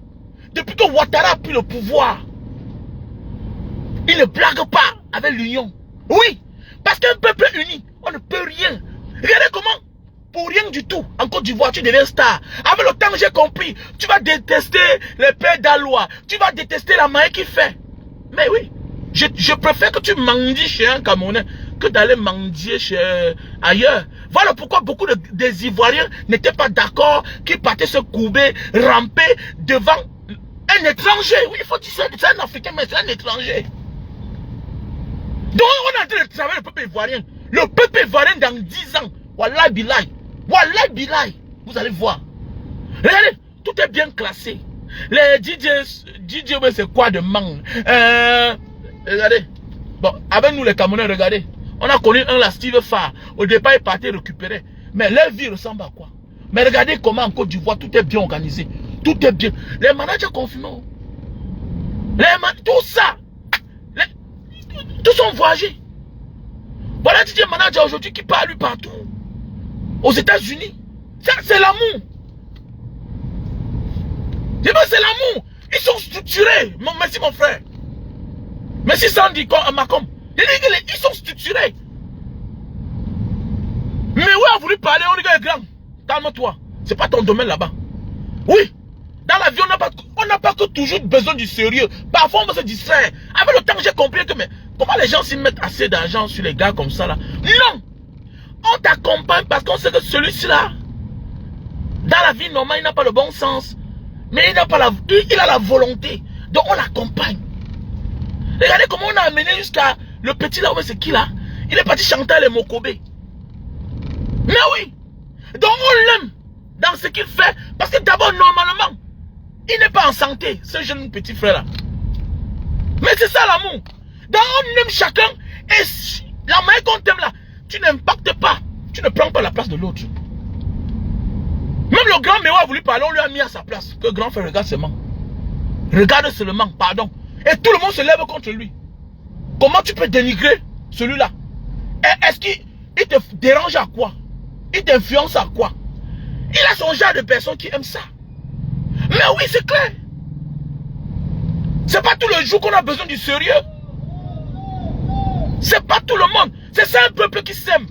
depuis que Ouattara a pris le pouvoir, il ne blague pas avec l'union. Oui, parce qu'un peuple uni, on ne peut rien. Regardez comment, pour rien du tout, en Côte d'Ivoire, tu deviens star. Avec le temps, j'ai compris, tu vas détester les pères d'Alois, tu vas détester la maille qu'il fait. Mais oui, je préfère que tu mendies chez un Camerounais que d'aller mendier ailleurs. Voilà pourquoi beaucoup des Ivoiriens n'étaient pas d'accord qu'ils partaient se courber, ramper devant un étranger. Oui, il faut dire ça, c'est un Africain, mais c'est un étranger. Donc on est en train de travailler le peuple ivoirien. Le peuple ivoirien dans 10 ans, Wallah Bilay, vous allez voir. Regardez, tout est bien classé. Les DJ c'est quoi de mangue? Regardez. Bon, avec nous les Camerounais, regardez. On a connu un là, Steve Farr. Au départ, il partait récupérer. Mais leur vie ressemble à quoi? Mais regardez comment en Côte d'Ivoire, tout est bien organisé. Tout est bien. Les managers confirment. Tout ça. Tous sont voyagés. Voilà DJ manager aujourd'hui qui parle lui partout. Aux États-Unis. Ça, c'est l'amour. C'est l'amour. Ils sont structurés. Merci mon frère. Merci Sandy, Macom. Ils sont structurés. Mais où a voulu parler, on dit que grand. Calme-toi. C'est pas ton domaine là-bas. Oui. Dans la vie, on n'a pas que toujours besoin du sérieux. Parfois, on va se distraire. Avec le temps, j'ai compris que, mais comment les gens s'y mettent assez d'argent sur les gars comme ça là? Non. On t'accompagne parce qu'on sait que celui-ci là, dans la vie normale, il n'a pas le bon sens. Mais il a la volonté. Donc, on l'accompagne. Regardez comment on a amené jusqu'à le petit là, c'est qui là? Il est parti chanter les Mokobé. Mais oui. Donc, on l'aime dans ce qu'il fait. Parce que d'abord, normalement, il n'est pas en santé, ce jeune petit frère là. Mais c'est ça l'amour. Donc on aime chacun. Et la manière qu'on t'aime là, tu n'impactes pas. Tu ne prends pas la place de l'autre. Même le grand Méo a voulu parler, on lui a mis à sa place. Que grand frère regarde seulement. Regarde seulement, pardon. Et tout le monde se lève contre lui. Comment tu peux dénigrer celui-là? Est-ce qu'il te dérange à quoi? Il t'influence à quoi? Il a son genre de personnes qui aiment ça. Mais oui, c'est clair. C'est pas tout le jour qu'on a besoin du sérieux. C'est pas tout le monde. C'est ça un peuple qui s'aime.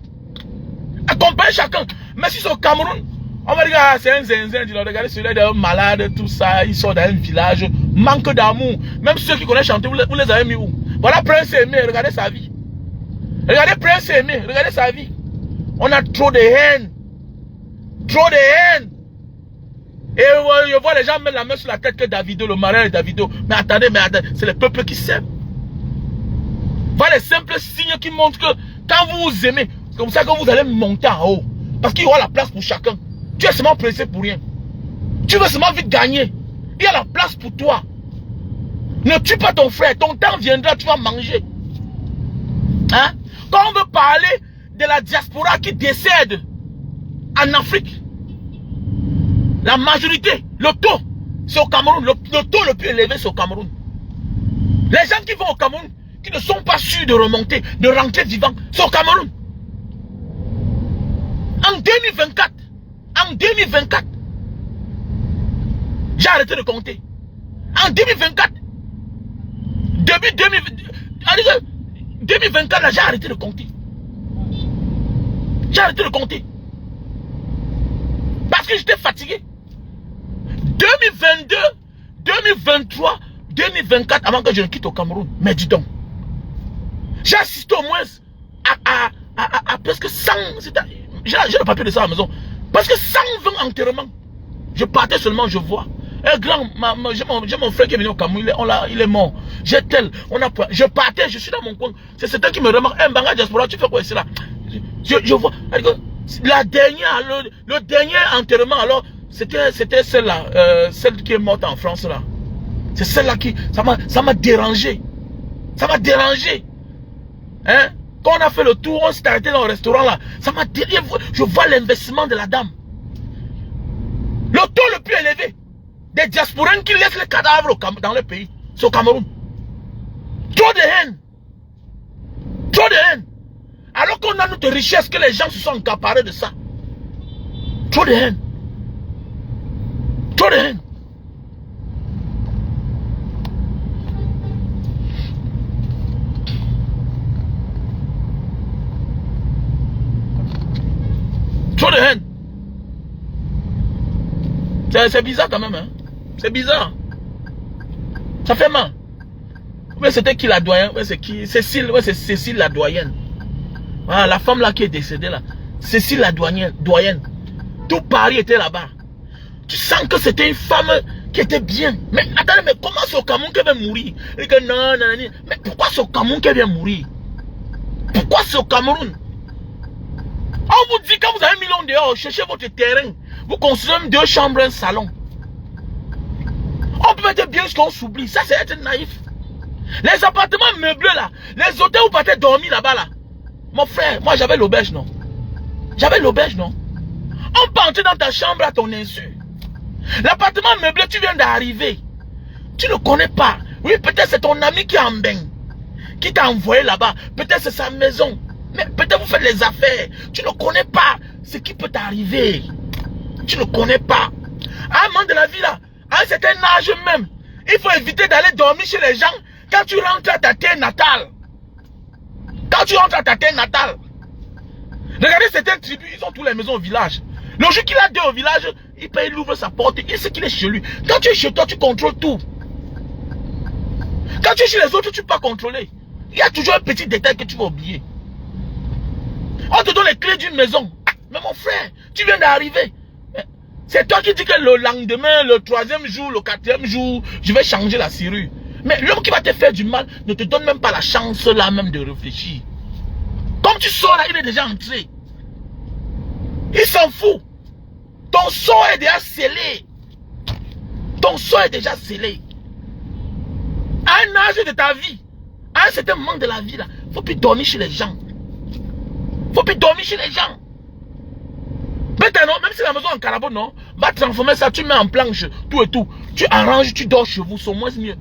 Accompagne chacun. Mais si c'est au Cameroun, on va dire, ah, c'est un zinzin. Regardez celui-là, il est malade, tout ça. Il sort dans un village. Manque d'amour. Même ceux qui connaissent chanter, vous les avez mis où? Voilà Prince Aimé, regardez sa vie. Regardez Prince Aimé, regardez sa vie. On a trop de haine. Trop de haine. Et je vois les gens mettre la main sur la tête que Davido, le mariage de Davido. Mais attendez, c'est le peuple qui s'aime. Voilà les simples signes qui montrent que quand vous vous aimez, c'est comme ça que vous allez monter en haut. Parce qu'il y aura la place pour chacun. Tu es seulement pressé pour rien. Tu veux seulement vite gagner. Il y a la place pour toi. Ne tue pas ton frère. Ton temps viendra, tu vas manger. Hein? Quand on veut parler de la diaspora qui décède en Afrique, la majorité, le taux, c'est au Cameroun. Le taux le plus élevé, c'est au Cameroun. Les gens qui vont au Cameroun, qui ne sont pas sûrs de remonter, de rentrer vivants, c'est au Cameroun. En 2024, j'ai arrêté de compter. En 2024, début 2024, là, j'ai arrêté de compter. J'ai arrêté de compter. Parce que j'étais fatigué. 2022, 2023, 2024, avant que je ne quitte au Cameroun. Mais dis donc, j'ai assisté au moins à presque 100, j'ai le papier de ça à la maison, Parce que 120 enterrements. Je partais seulement, je vois. Un grand, j'ai mon frère qui est venu au Cameroun, il est mort. J'ai tel, je partais, je suis dans mon coin. C'est quelqu'un qui me remarque, un Banga Diaspora, tu fais quoi ici là? Je vois, la dernière, le dernier enterrement, alors, c'était celle-là, celle qui est morte en France là. C'est celle-là qui, ça m'a dérangé. Ça m'a dérangé. Hein? Quand on a fait le tour, on s'est arrêté dans le restaurant là. Ça m'a dérangé. Je vois l'investissement de la dame. Le taux le plus élevé des diasporans qui laissent les cadavres dans le pays. C'est au Cameroun. Trop de haine. Trop de haine. Alors qu'on a notre richesse, que les gens se sont accaparés de ça. Trop de haine. Trop de haine. Trop de haine. C'est bizarre quand même. Hein? C'est bizarre. Ça fait mal. Mais c'était qui la doyenne? Ouais, c'est qui? Cécile, ouais, c'est Cécile la doyenne. Voilà, la femme là qui est décédée là. Cécile la doyenne. Tout Paris était là-bas. Tu sens que c'était une femme qui était bien. Mais attendez, mais comment c'est au Cameroun qu'elle vient mourir? Et que non, non, non. Mais pourquoi c'est au Cameroun qu'elle vient mourir? Pourquoi c'est au Cameroun? On vous dit quand vous avez 1 million dehors, cherchez votre terrain. Vous construisez 2 chambres, un salon. On peut mettre bien ce qu'on s'oublie. Ça, c'est être naïf. Les appartements meublés là, les hôtels où vous partez dormir là-bas là. Mon frère, moi j'avais l'auberge, non? J'avais l'auberge, non? On peut entrer dans ta chambre à ton insu. L'appartement meublé, tu viens d'arriver. Tu ne connais pas. Oui, peut-être c'est ton ami qui est en bain, qui t'a envoyé là-bas. Peut-être c'est sa maison. Mais peut-être vous faites les affaires. Tu ne connais pas ce qui peut t'arriver. Tu ne connais pas. À un moment de la vie là, à un certain âge même, il faut éviter d'aller dormir chez les gens quand tu rentres à ta terre natale. Quand tu rentres à ta terre natale. Regardez certaines tribus, ils ont toutes les maisons au village. Le jour qu'il a deux au village, il ouvre sa porte, il sait qu'il est chez lui. Quand tu es chez toi, tu contrôles tout. Quand tu es chez les autres, tu peux pas contrôler. Il y a toujours un petit détail que tu vas oublier. On te donne les clés d'une maison. Mais mon frère, tu viens d'arriver. C'est toi qui dis que le lendemain, le 3e jour, le 4e jour, je vais changer la serrure. Mais l'homme qui va te faire du mal ne te donne même pas la chance là même de réfléchir. Comme tu sors là, il est déjà entré. Il s'en fout. Ton sort est déjà scellé. Ton sort est déjà scellé. À un âge de ta vie, à un certain moment de la vie là, il ne faut plus dormir chez les gens. Il ne faut plus dormir chez les gens. Maintenant, même si la maison en carabo, non, va transformer ça, tu mets en planche, tout et tout. Tu arranges, tu dors chez vous, c'est au moins mieux.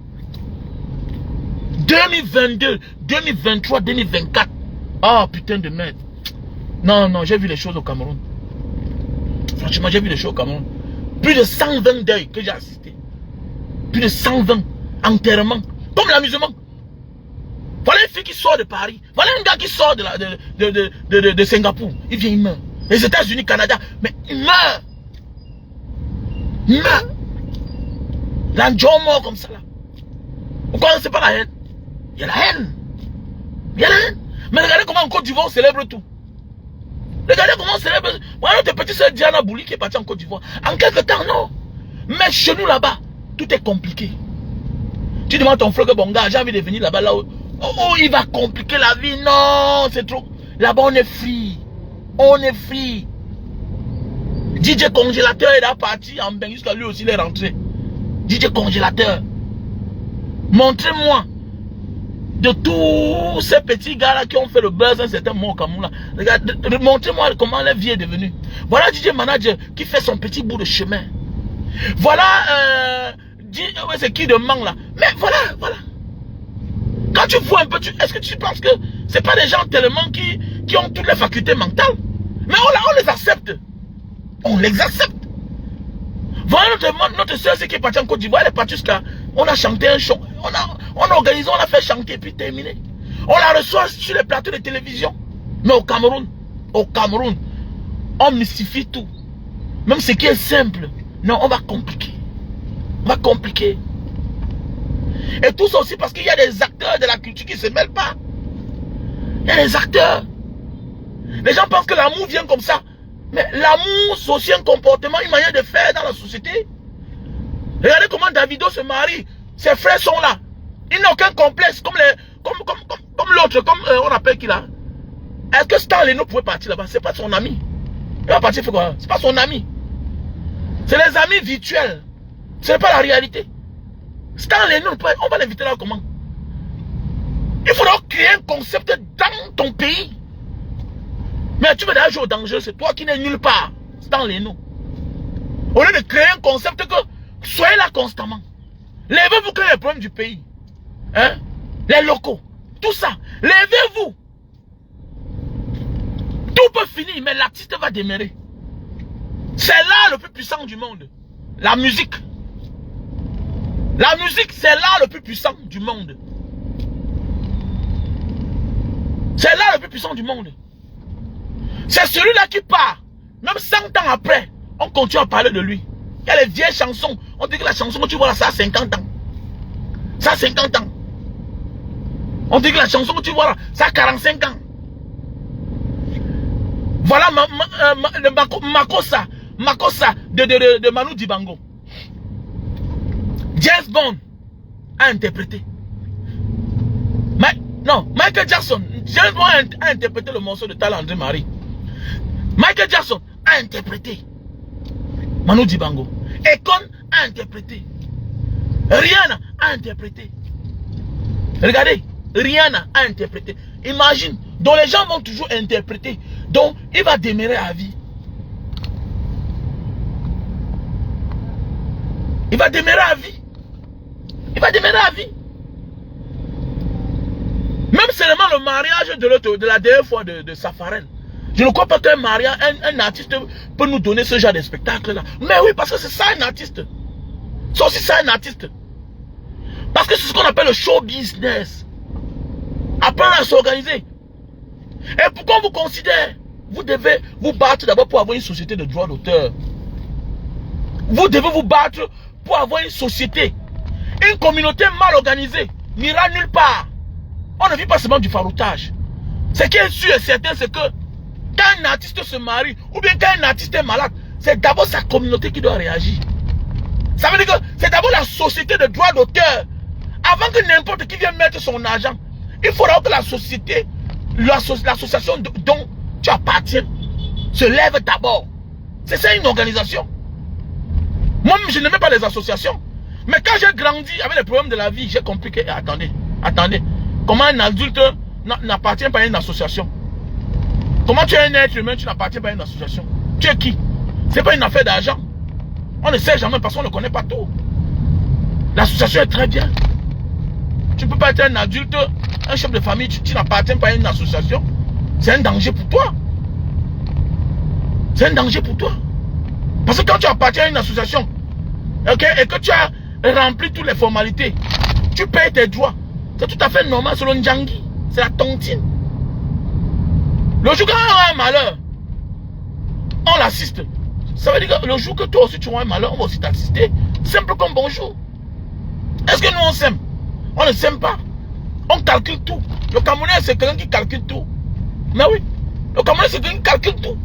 2022, 2023, 2024. Ah, putain de merde. Non, non, j'ai vu les choses au Cameroun. Franchement, j'ai vu les choses au Cameroun. Plus de 120 deuils que j'ai assisté. Plus de 120 enterrements. Comme l'amusement. Voilà une fille qui sort de Paris. Voilà un gars qui sort de Singapour. Il vient, il meurt. Les États-Unis, Canada. Mais il meurt. Il meurt. L'enjeu mort comme ça là. Pourquoi c'est pas la haine? Il y a la haine. Il y a la haine. Mais regardez comment en Côte d'Ivoire on célèbre tout. Regardez comment on célèbre. Voilà notre petite soeur Diana Bouli qui est partie en Côte d'Ivoire. En quelques temps, non. Mais chez nous là-bas, tout est compliqué. Tu demandes à ton frère que bon gars, j'ai envie de venir là-bas là. Oh, il va compliquer la vie. Non, c'est trop. Là-bas on est free. On est free. DJ Congélateur est là parti en bain jusqu'à lui aussi il est rentré. DJ Congélateur. Montrez-moi de tous ces petits gars là qui ont fait le buzz un certain moment au Cameroun là. Regarde, montrez-moi comment la vie est devenue. Voilà DJ Manager qui fait son petit bout de chemin. Voilà c'est qui de Mang là. Mais voilà. Quand tu vois un peu, est-ce que tu penses que c'est pas des gens tellement qui ont toutes les facultés mentales? Mais on les accepte. On les accepte. Voilà notre soeur qui est partie en Côte d'Ivoire, elle est partie jusqu'à... On a chanté un chant. On a organisé, on a fait chanter, puis terminé. On la reçoit sur les plateaux de télévision. Mais au Cameroun, on mystifie tout. Même ce qui est simple. Non, on va compliquer. On va compliquer. Et tout ça aussi parce qu'il y a des acteurs de la culture qui ne se mêlent pas. Il y a des acteurs. Les gens pensent que l'amour vient comme ça. Mais l'amour, c'est aussi un comportement, une manière de faire dans la société. Regardez comment Davido se marie. Ses frères sont là. Il n'a aucun complexe comme l'autre, comme on appelle qui là. Est-ce que Stan Leno pouvait partir là-bas? C'est pas son ami. Il va partir faire quoi? C'est pas son ami. C'est les amis virtuels. Ce n'est pas la réalité. Stan Leno, on va l'inviter là comment? Il faudra créer un concept dans ton pays. Mais tu veux déjà jouer au danger, c'est toi qui n'es nulle part. Stan Leno. Au lieu de créer un concept que soyez là constamment. Levez-vous quand il y a les problèmes du pays. Hein? Les locaux. Tout ça. Levez-vous. Tout peut finir, mais l'artiste va demeurer. C'est l'art le plus puissant du monde. La musique. La musique, c'est l'art le plus puissant du monde. C'est l'art le plus puissant du monde. C'est celui-là qui part. Même 100 ans après, on continue à parler de lui. Il y a les vieilles chansons. On dit que la chanson que tu vois là, ça a 50 ans. Ça a 50 ans. On dit que la chanson que tu vois là, ça a 45 ans. Voilà Makossa de Manu Dibango. James Bond a interprété. Michael Jackson. James Bond a interprété le morceau de Tal André Marie. Michael Jackson a interprété Manu Dibango. Akon a interprété. Rihanna a interprété. Regardez, Rihanna a interprété. Imagine, donc les gens vont toujours interpréter. Donc il va demeurer à vie. Il va demeurer à vie. Il va demeurer à vie. Même seulement le mariage de la dernière fois de Safarel. Je ne crois pas qu'un mariage, un artiste peut nous donner ce genre de spectacle là. Mais oui, parce que c'est ça un artiste. C'est aussi ça un artiste. Parce que c'est ce qu'on appelle le show business. Apprendre à s'organiser. Et pourquoi on vous considère? Vous devez vous battre d'abord pour avoir une société de droit d'auteur. Vous devez vous battre pour avoir une société. Une communauté mal organisée n'ira nulle part. On ne vit pas seulement du faroutage. Ce qui est sûr et certain, c'est que quand un artiste se marie, ou bien quand un artiste est malade, c'est d'abord sa communauté qui doit réagir. Ça veut dire que c'est d'abord la société de droit d'auteur. Avant que n'importe qui vienne mettre son argent, il faudra que la société, l'association dont tu appartiens, se lève d'abord. C'est ça une organisation. Moi, je n'aimais pas les associations. Mais quand j'ai grandi avec les problèmes de la vie, j'ai compris que, attendez. Comment un adulte n'appartient pas à une association? Comment tu es un être humain, tu n'appartiens pas à une association? Tu es qui? C'est pas une affaire d'argent. On ne sait jamais parce qu'on ne connaît pas tout. L'association est très bien. Tu ne peux pas être un adulte, un chef de famille, tu n'appartiens pas à une association. C'est un danger pour toi. C'est un danger pour toi. Parce que quand tu appartiens à une association, okay, et que tu as rempli toutes les formalités, tu payes tes droits. C'est tout à fait normal, c'est le Ndjangi. C'est la tontine. Le jour où on a un malheur, on l'assiste. Ça veut dire que le jour que toi aussi tu as un malheur, on va aussi t'assister. Simple comme bonjour. Est-ce que nous on s'aime? On ne s'aime pas. On calcule tout. Le Camerounais c'est quelqu'un qui calcule tout. Mais oui, le Camerounais c'est quelqu'un qui calcule tout.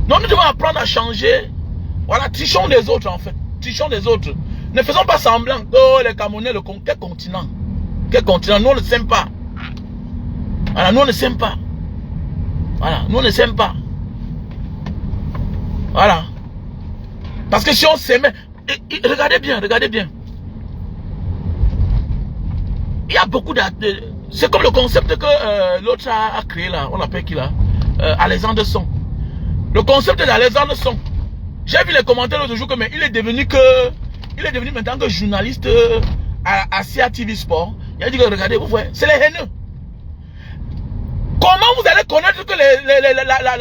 Donc nous devons apprendre à changer. Voilà, trichons des autres en fait. Trichons des autres. Ne faisons pas semblant. Oh les Camerounais, quel continent? Quel continent? Nous on ne s'aime pas. Voilà, nous on ne s'aime pas. Voilà, nous on ne s'aime pas. Voilà. Parce que si on s'aimait, regardez bien, regardez bien. Il y a beaucoup de... C'est comme le concept que l'autre a créé là. On appelle qui là? Alexandre Son. Le concept d'Alexandre Son. J'ai vu les commentaires l'autre jour que mais il est devenu maintenant que journaliste à CA TV Sport. Il a dit que regardez, vous voyez, c'est les haineux. Comment vous allez connaître que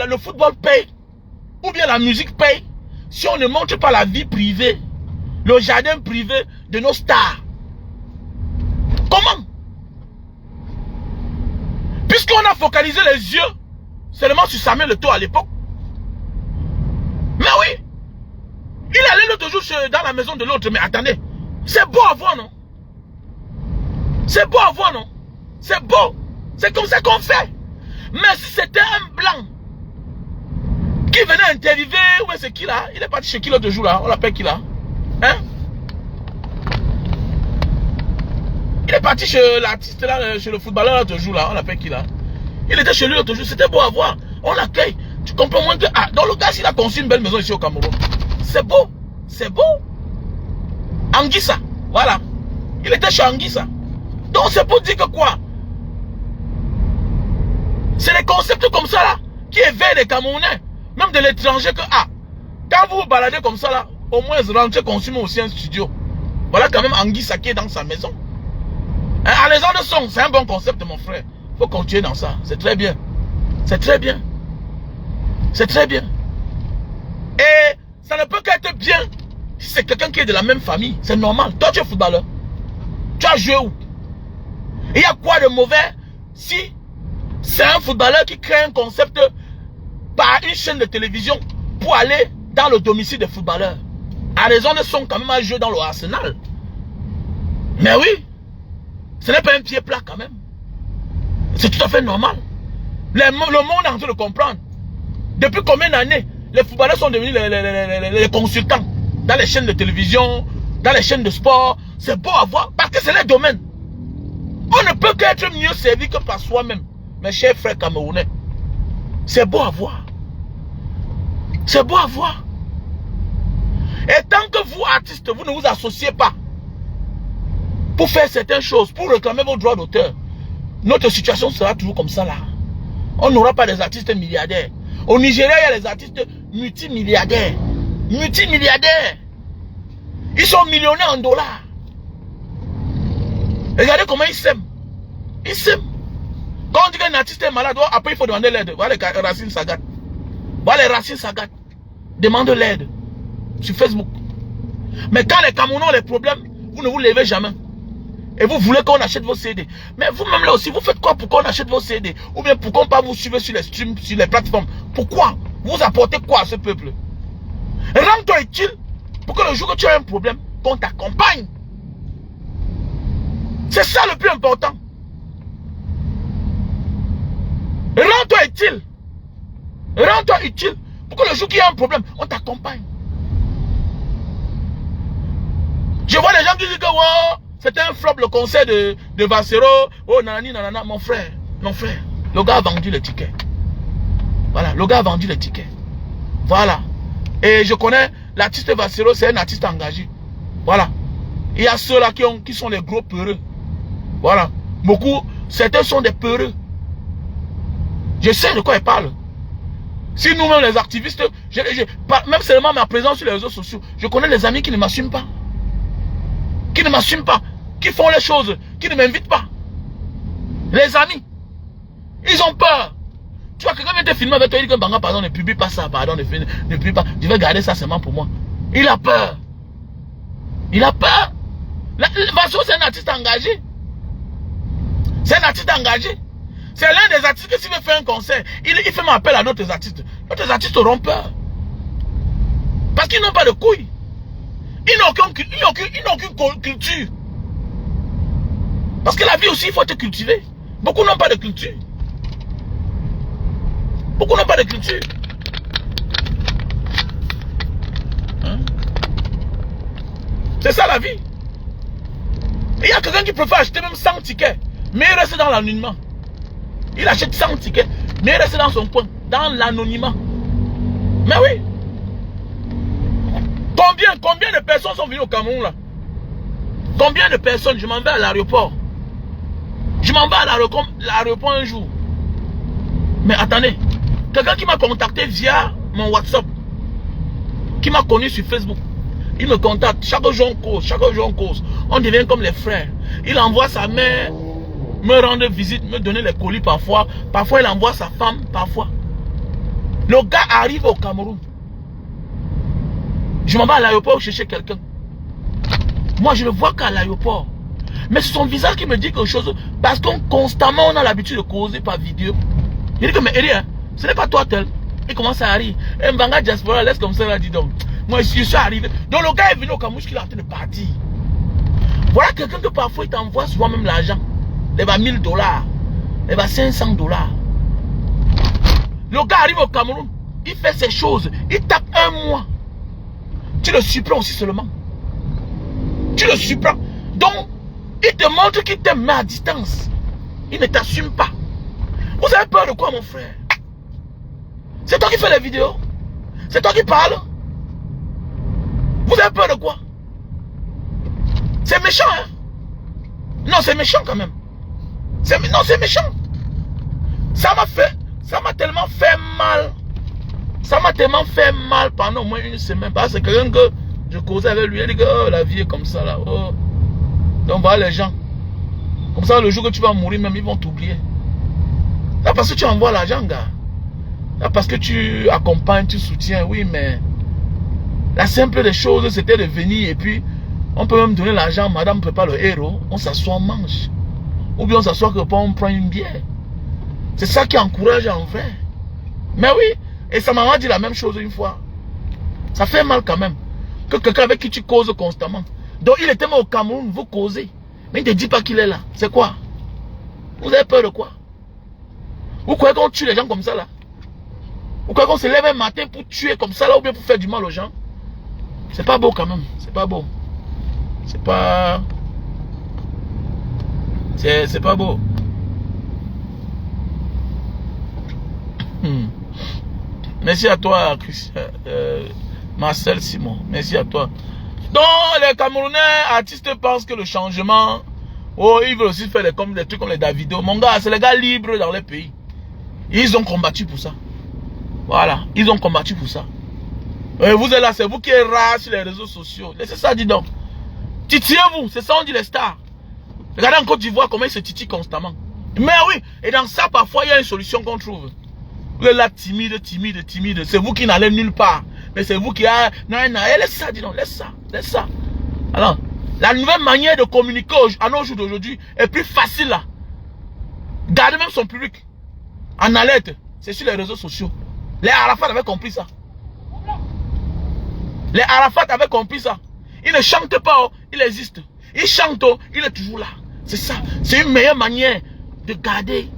le football paye ou bien la musique paye si on ne montre pas la vie privée, le jardin privé de nos stars? Comment? Puisqu'on a focalisé les yeux seulement sur Samuel Eto'o à l'époque. Mais oui, il allait l'autre jour dans la maison de l'autre. Mais attendez, c'est beau à voir, non? C'est beau à voir, non? C'est beau. C'est comme ça qu'on fait. Mais si c'était un blanc Qui venait interviewer, ouais, c'est qui là? Il est parti chez qui l'autre jour là? On l'appelle qui là? Hein? Il est parti chez l'artiste là, chez le footballeur l'autre jour là. On l'appelle qui là? Il était chez lui l'autre jour. C'était beau à voir. On l'accueille. Tu comprends moins que. Ah, dans le gars, s'il a conçu une belle maison ici au Cameroun. C'est beau. C'est beau. Anguissa. Voilà. Il était chez Anguissa. Donc c'est pour dire que quoi? C'est les concepts comme ça là qui éveillent les Camerounais. Même de l'étranger que, ah, quand vous vous baladez comme ça là, au moins rentrez consommer aussi un studio. Voilà quand même Anguissa qui est dans sa maison. À les gens de son, c'est un bon concept mon frère. Faut continuer dans ça. C'est très bien. C'est très bien. C'est très bien. Et ça ne peut qu'être bien si c'est quelqu'un qui est de la même famille. C'est normal. Toi tu es footballeur. Tu as joué où? Il y a quoi de mauvais si c'est un footballeur qui crée un concept par une chaîne de télévision pour aller dans le domicile des footballeurs. À raison de son quand même à jouer dans le Arsenal. Mais oui, ce n'est pas un pied plat quand même. C'est tout à fait normal. Le monde est en train de comprendre. Depuis combien d'années les footballeurs sont devenus les consultants dans les chaînes de télévision, dans les chaînes de sport. C'est beau à voir parce que c'est les domaines. On ne peut qu'être mieux servi que par soi-même. Mes chers frères camerounais. C'est beau à voir. C'est beau à voir. Et tant que vous, artistes, vous ne vous associez pas pour faire certaines choses, pour réclamer vos droits d'auteur, notre situation sera toujours comme ça là. On n'aura pas des artistes milliardaires. Au Nigeria, il y a les artistes multimilliardaires. Multimilliardaires. Ils sont millionnaires en dollars. Regardez comment ils s'aiment. Ils s'aiment. Quand on dit qu'un artiste est malade, après il faut demander l'aide. Voilà les Racine Sagat. Voilà les Racine Sagat. Demande l'aide. Sur Facebook. Mais quand les Camerounais ont les problèmes, vous ne vous levez jamais. Et vous voulez qu'on achète vos CD. Mais vous-même là aussi, vous faites quoi pour qu'on achète vos CD? Ou bien pourquoi pas vous suivez sur les streams, sur les plateformes? Pourquoi? Vous apportez quoi à ce peuple? Rends-toi utile pour que le jour que tu as un problème, qu'on t'accompagne. C'est ça le plus important. Rends-toi utile. Rends-toi utile pour que le jour qu'il y a un problème, on t'accompagne. Je vois les gens qui disent que wow, c'était un flop le concert de Vassero. Oh nanani nanana. Mon frère, le gars a vendu les tickets. Voilà, le gars a vendu les tickets. Voilà. Et je connais l'artiste Vassero, c'est un artiste engagé. Voilà. Il y a ceux-là qui sont les gros peureux. Voilà. Beaucoup, certains sont des peureux. Je sais de quoi ils parlent. Si nous-mêmes les activistes, même seulement ma présence sur les réseaux sociaux, je connais les amis qui ne m'assument pas. Qui ne m'assument pas. Qui font les choses, qui ne m'invitent pas. Les amis. Ils ont peur. Tu vois, quelqu'un vient te filmer avec toi, il dit que Banga, pardon, ne publie pas ça, pardon, ne publie pas. Je vais garder ça seulement pour moi. Il a peur. Il a peur. Vasso, c'est un artiste engagé. C'est un artiste engagé. C'est l'un des artistes que s'il veut faire un concert, il fait un appel à d'autres artistes. D'autres artistes auront peur. Parce qu'ils n'ont pas de couilles. Ils n'ont aucune culture. Parce que la vie aussi, il faut être cultivé. Beaucoup n'ont pas de culture. Beaucoup n'ont pas de culture. Hein? C'est ça la vie. Il y a quelqu'un qui préfère acheter même 100 tickets, mais il reste dans l'anonymat. Il achète 100 tickets, mais il reste dans son coin, dans l'anonymat. Mais oui. Combien de personnes sont venues au Cameroun là? Combien de personnes? Je m'en vais à l'aéroport. Je m'en vais à l'aéroport un jour. Mais attendez, quelqu'un qui m'a contacté via mon WhatsApp, qui m'a connu sur Facebook, il me contacte, chaque jour on cause, on devient comme les frères. Il envoie sa mère me rendre visite, me donner les colis parfois, parfois il envoie sa femme, parfois. Le gars arrive au Cameroun. Je m'en vais à l'aéroport chercher quelqu'un. Moi je le vois qu'à l'aéroport. Mais c'est son visage qui me dit quelque chose. Parce qu'on constamment on a l'habitude de causer par vidéo. Il dit que mais Elie, ce n'est pas toi tel. Il commence à rire. Et Mbanga Diaspora laisse comme ça là, dis donc. Moi je suis arrivé. Donc le gars est venu au Cameroun, qu'il est en train de partir. Voilà quelqu'un que parfois il t'envoie souvent même l'argent. Il va $1000. Il va $500. Le gars arrive au Cameroun. il fait ses choses, il tape un mois. Tu le surprends aussi seulement. Tu le surprends. Donc, il te montre qu'il t'aime, mais à distance. Il ne t'assume pas. Vous avez peur de quoi, mon frère? C'est toi qui fais les vidéos? C'est toi qui parles? Vous avez peur de quoi? C'est méchant, hein? Non, c'est méchant quand même. Non, c'est méchant. Ça m'a tellement fait mal. Ça m'a tellement fait mal pendant au moins une semaine. Parce que quelqu'un que je causais avec lui, il dit que oh, la vie est comme ça là. Oh. Donc voilà les gens. Comme ça, le jour que tu vas mourir, même ils vont t'oublier. Là, parce que tu envoies l'argent, gars. Là, parce que tu accompagnes, tu soutiens, oui, mais la simple des choses, c'était de venir et puis on peut même donner l'argent, madame ne peut pas le héros. On s'assoit, on mange. Ou bien on s'assoit que on prend une bière. C'est ça qui encourage en vrai. Mais oui, et sa maman dit la même chose une fois. Ça fait mal quand même. Que quelqu'un avec qui tu causes constamment. Donc il était même au Cameroun, vous causez. Mais il ne te dit pas qu'il est là. C'est quoi? Vous avez peur de quoi? Vous croyez qu'on tue les gens comme ça là? Vous croyez qu'on se lève un matin pour tuer comme ça là ou bien pour faire du mal aux gens? C'est pas beau quand même. C'est pas beau. C'est pas... C'est pas beau. Merci à toi, Marcel Simon. Merci à toi. Donc, les Camerounais artistes pensent que le changement... Oh, ils veulent aussi faire des trucs comme les Davido. Mon gars, c'est les gars libres dans les pays. Ils ont combattu pour ça. Voilà, ils ont combattu pour ça. Et vous êtes là, c'est vous qui êtes rare sur les réseaux sociaux. Laissez ça, dis donc. Titillez-vous, c'est ça on dit les stars. Regardez en Côte d'Ivoire comment ils se titillent constamment. Mais oui, et dans ça, parfois, il y a une solution qu'on trouve. Vous êtes là, timide. C'est vous qui n'allez nulle part. Mais c'est vous qui a... Non, laisse ça, dis donc, laisse ça. Alors, la nouvelle manière de communiquer à nos jours d'aujourd'hui est plus facile là. Gardez même son public en alerte. C'est sur les réseaux sociaux. Les Arafat avaient compris ça. Les Arafat avaient compris ça. Il ne chante pas, oh, il existe. Il chante, oh, il est toujours là. C'est ça. C'est une meilleure manière de garder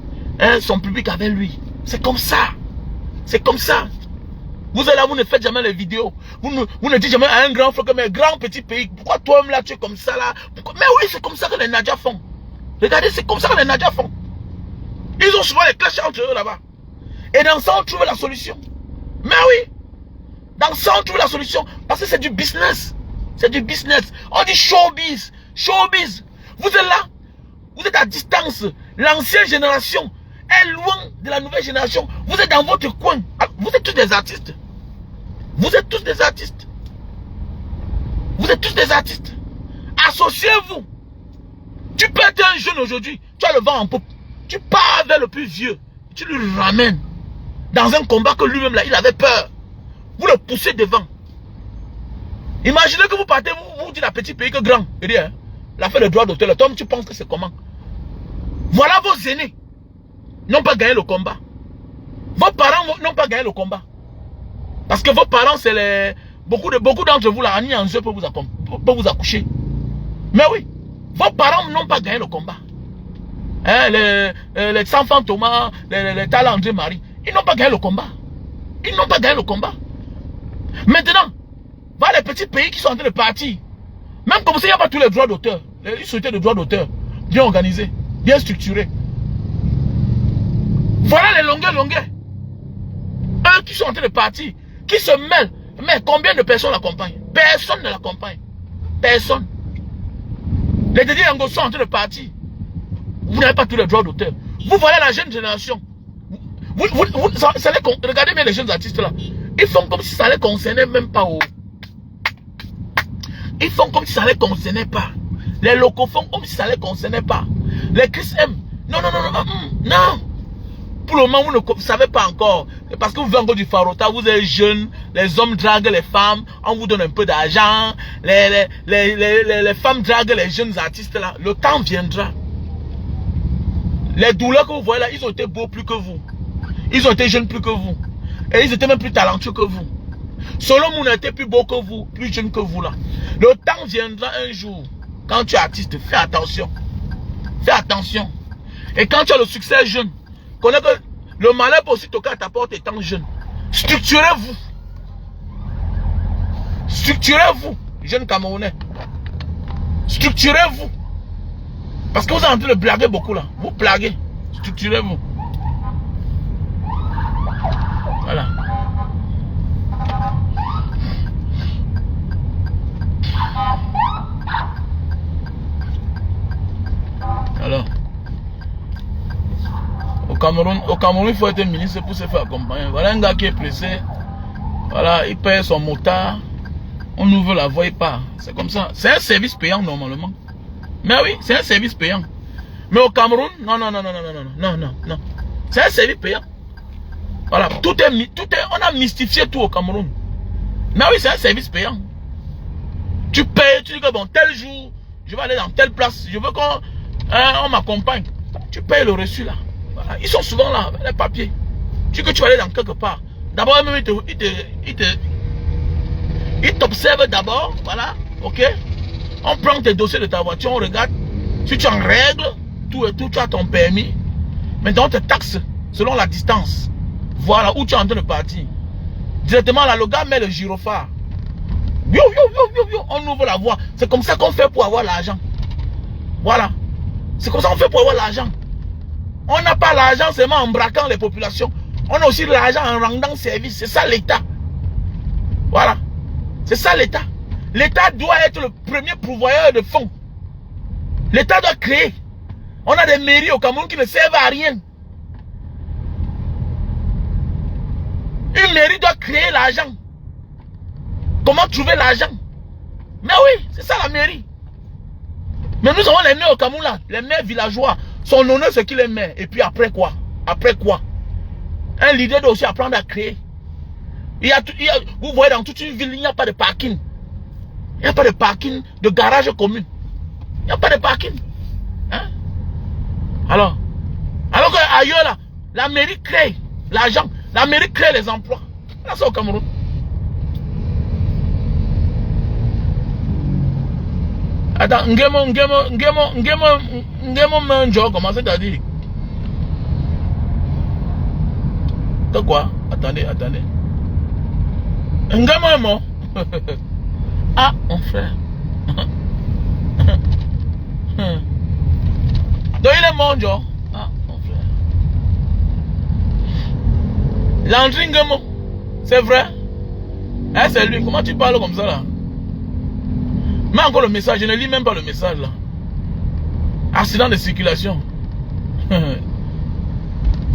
son public avec lui. C'est comme ça. C'est comme ça. Vous êtes là, vous ne faites jamais les vidéos. Vous ne dites jamais à un grand frère, mais un grand petit pays. Pourquoi toi-même là, tu es comme ça là? Pourquoi? Mais oui, c'est comme ça que les Nadia font. Regardez, c'est comme ça que les Nadia font. Ils ont souvent les clashs entre eux là-bas. Et dans ça, on trouve la solution. Mais oui. Dans ça, on trouve la solution. Parce que c'est du business. C'est du business. On dit showbiz. Showbiz. Vous êtes là. Vous êtes à distance. L'ancienne génération est loin de la nouvelle génération. Vous êtes dans votre coin. Vous êtes tous des artistes. Vous êtes tous des artistes. Vous êtes tous des artistes. Associez-vous. Tu peux être un jeune aujourd'hui. Tu as le vent en poupe. Tu pars vers le plus vieux. Tu lui ramènes. Dans un combat que lui-même là, il avait peur. Vous le poussez devant. Imaginez que vous partez, vous dites à petit pays que grand. Il dit, hein, l'affaire de droit d'auteur, toi, tu penses que c'est comment? Voilà vos aînés. N'ont pas gagné le combat. Vos parents n'ont pas gagné le combat. Parce que vos parents, c'est les... Beaucoup d'entre vous, là, en jeu pour vous accoucher. Mais oui, vos parents n'ont pas gagné le combat. Hein, les enfants Thomas, les talents André Marie, ils n'ont pas gagné le combat. Ils n'ont pas gagné le combat. Maintenant, voilà les petits pays qui sont en train de partir. Même comme ça, il n'y a pas tous les droits d'auteur. Les sociétés de droits d'auteur, bien organisées, bien structurées. Voilà les longueurs. Eux qui sont en train de partir, qui se mêlent. Mais combien de personnes l'accompagnent? Personne ne l'accompagne. Personne. Les dédés Yango sont en train de partir. Vous n'avez pas tous les droits d'auteur. Vous voyez la jeune génération. Regardez bien les jeunes artistes là. Ils font comme si ça ne les concernait même pas. Oh. Ils font comme si ça ne les concernait pas. Les locaux font comme si ça ne les concernait pas. Les Chris M. Non. Pour le moment, vous ne savez pas encore. Parce que vous venez encore du Farota, vous êtes jeunes, les hommes draguent les femmes, on vous donne un peu d'argent, les femmes draguent les jeunes artistes là. Le temps viendra. Les douleurs que vous voyez là, ils ont été beaux plus que vous. Ils ont été jeunes plus que vous. Et ils étaient même plus talentueux que vous. Solomon était plus beau que vous, plus jeune que vous là. Le temps viendra un jour. Quand tu es artiste, fais attention. Fais attention. Et quand tu as le succès jeune, connais que le malheur peut aussi toquer à ta porte étant jeune. Structurez-vous. Structurez-vous, jeunes Camerounais. Structurez-vous. Parce que vous êtes en train de blaguer beaucoup là. Vous blaguez. Structurez-vous. Voilà. Alors, au Cameroun, il faut être ministre pour se faire accompagner. Voilà un gars qui est pressé. Voilà, il paye son motard. On ouvre la voie, il part. C'est comme ça. C'est un service payant normalement. Mais oui, c'est un service payant. Mais au Cameroun, non. C'est un service payant. Voilà, on a mystifié tout au Cameroun. Mais oui, c'est un service payant. Tu payes, tu dis que bon, tel jour, je vais aller dans telle place, je veux qu'on m'accompagne. Tu payes le reçu là. Voilà. Ils sont souvent là, les papiers. Tu dis que tu vas aller dans quelque part. D'abord, ils t'observent d'abord, voilà, ok. On prend tes dossiers de ta voiture, on regarde. Si tu en règles, tout et tout, tu as ton permis. Maintenant, on te taxe selon la distance. Voilà où tu es en train de partir. Directement là, le gars met le gyrophare. Yo, on ouvre la voie. C'est comme ça qu'on fait pour avoir l'argent. Voilà. C'est comme ça qu'on fait pour avoir l'argent. On n'a pas l'argent seulement en braquant les populations. On a aussi l'argent en rendant service. C'est ça l'État. Voilà. C'est ça l'État. L'État doit être le premier pourvoyeur de fonds. L'État doit créer. On a des mairies au Cameroun qui ne servent à rien. Une mairie doit créer l'argent. Comment trouver l'argent? Mais oui, c'est ça la mairie. Mais nous avons les maires au Cameroun là, les maires villageois. Son honneur c'est qu'il est maire. Et puis après quoi? Après quoi? Un leader doit aussi apprendre à créer. Vous voyez dans toute une ville, il n'y a pas de parking. Il n'y a pas de parking de garage commun. Il n'y a pas de parking. Hein? Alors que ailleurs là, la mairie crée l'argent. La mairie crée les emplois. Là c'est au Cameroun. Attends, Ngemo Manjo, comment c'est-à-dire? De quoi? Attendez. Ngemo est mort. Ah, mon frère. Donc il est mort, Joe. Ah, mon frère. Landry Ngemo. C'est vrai? Eh, c'est lui. Comment tu parles comme ça là? Mais encore le message, je ne lis même pas le message là. Accident de circulation.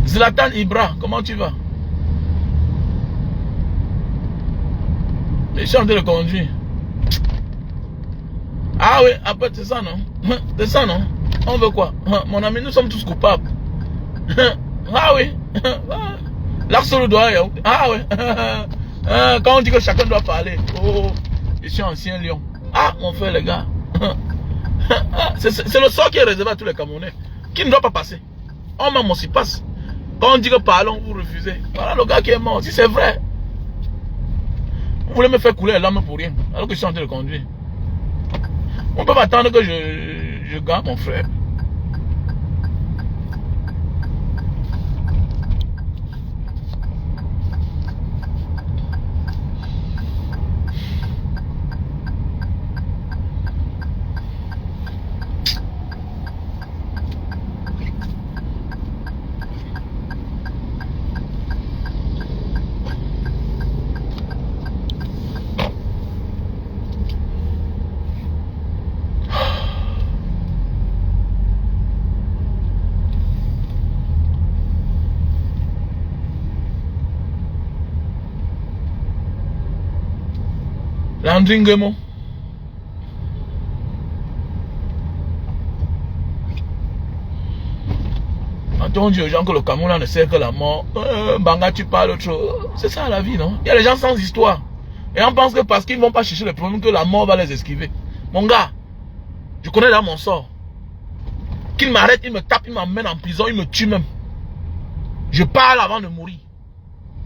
Zlatan Ibra, comment tu vas? Je suis en train de conduire. Ah oui, après c'est ça non? C'est ça non? On veut quoi? Mon ami, nous sommes tous coupables. Ah oui. L'arceau doit. Ah oui. Quand on dit que chacun doit parler. Oh, je suis ancien lion. Ah mon frère les gars. C'est le sort qui est réservé à tous les Camerounais. Qui ne doit pas passer. On m'a aussi passe. Quand on dit que parlons, vous refusez. Voilà le gars qui est mort. Si c'est vrai. Vous voulez me faire couler les larmes pour rien. Alors que je suis en train de conduire. On peut pas attendre que je gagne mon frère. Landry Ngemo. Quand on dit aux gens que le Cameroun ne sert que la mort, Banga tu parles trop. C'est ça la vie, non? Il y a des gens sans histoire. Et on pense que parce qu'ils ne vont pas chercher les problèmes, que la mort va les esquiver. Mon gars, je connais là mon sort. Qu'il m'arrête, il me tape, il m'emmène en prison, il me tue même. Je parle avant de mourir.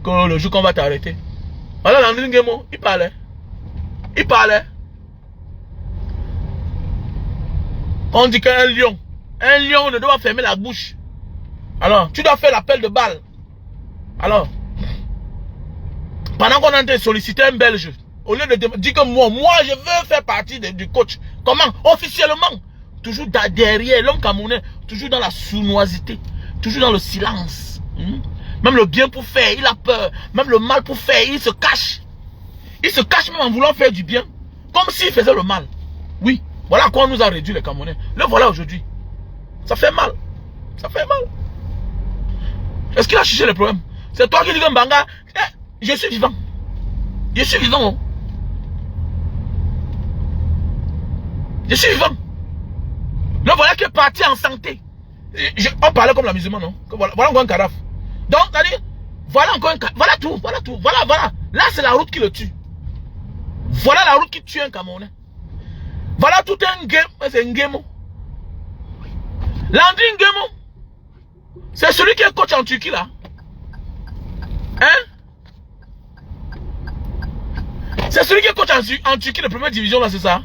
Que le jour qu'on va t'arrêter. Voilà Landry Ngemo, il parlait. Il parlait. On dit qu'un lion ne doit pas fermer la bouche. Alors, tu dois faire l'appel de balle. Alors, Pendant qu'on est en train de solliciter un Belge, au lieu de dire que moi je veux faire partie du coach. Comment? Officiellement. Toujours derrière l'homme camerounais, toujours dans la sournoisité, toujours dans le silence. Même le bien pour faire, il a peur. Même le mal pour faire, il se cache. Il se cache même en voulant faire du bien. Comme s'il faisait le mal. Oui, voilà quoi on nous a réduit les Camerounais. Le voilà aujourd'hui. Ça fait mal. Ça fait mal. Est-ce qu'il a cherché le problème? C'est toi qui dis que Mbanga, je suis vivant. Je suis vivant. Oh. Je suis vivant. Le voilà qui est parti en santé. On parlait comme la musulmane, non? Voilà encore un cadavre. Donc, c'est-à-dire, voilà encore un cadavre. Voilà tout, voilà tout. Voilà. Là, c'est la route qui le tue. Voilà la route qui tue un Camerounais. Voilà tout un game. C'est un game. Landry Ngemo. C'est celui qui est coach en Turquie, là. Hein? C'est celui qui est coach en Turquie de première division, là, c'est ça?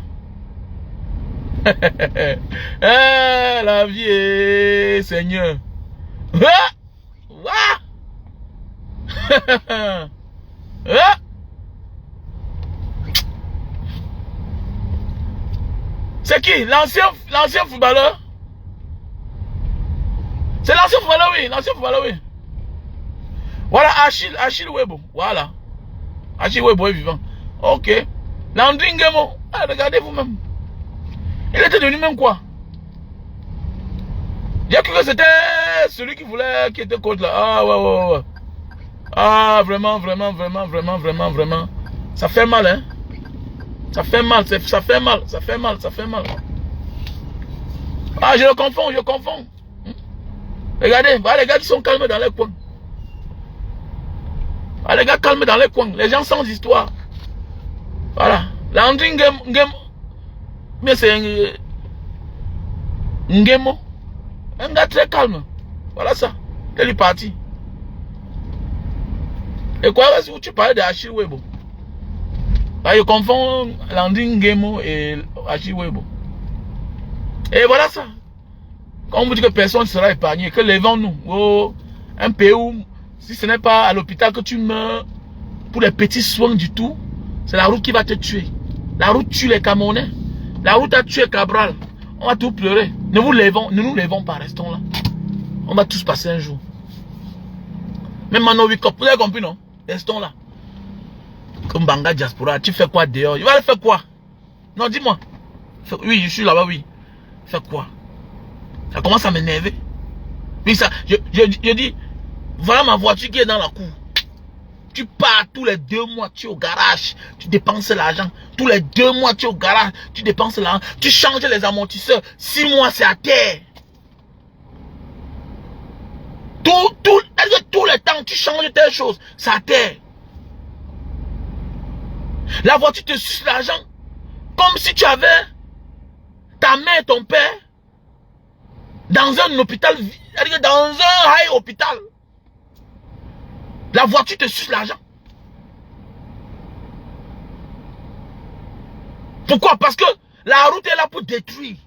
La vie est Seigneur. C'est qui? L'ancien footballeur? C'est l'ancien footballeur, oui. L'ancien footballeur, oui. Voilà, Achille Webo. Voilà. Achille Webo est vivant. Ok. Landry Ngemo. Regardez vous-même. Il était devenu même quoi? J'ai cru que c'était celui qui était coach là. Ah ouais. Ah vraiment. Ça fait mal, hein. Ça fait mal. Ah, je confonds. Regardez, voilà les gars qui sont calmes dans les coins. Voilà les gars calmes dans les coins. Les gens sans histoire. Voilà. Landry Ngemo. Mais c'est un Ngemo. Un gars très calme. Voilà ça. Il est parti. Et quoi, si tu parlais de Achille Webo? Je confonds Landry Ngemo et Achille Webo. Et voilà ça. Quand on vous dit que personne ne sera épargné, que levons-nous. Oh, un pays où, si ce n'est pas à l'hôpital que tu meurs pour les petits soins du tout, c'est la route qui va te tuer. La route tue les Camerounais. La route a tué Cabral. On va tout pleurer. Ne nous levons pas, restons là. On va tous passer un jour. Même Mano Wikop, vous avez compris, non? Restons là. Comme Banga Diaspora, tu fais quoi dehors? Il va le faire quoi? Non, dis-moi. Oui, je suis là-bas, oui. Fais quoi? Ça commence à m'énerver. Oui, ça, je dis, voilà ma voiture qui est dans la cour. Tu pars tous les 2 mois, tu es au garage, tu dépenses l'argent. Tous les 2 mois, tu es au garage, tu dépenses l'argent. Tu changes les amortisseurs. 6 mois, c'est à terre. Tout le temps, tu changes telle chose, c'est à terre. La voiture te suce l'argent. Comme si tu avais ta mère et ton père dans un hôpital, dans un high hôpital. La voiture te suce l'argent. Pourquoi? Parce que la route est là pour détruire.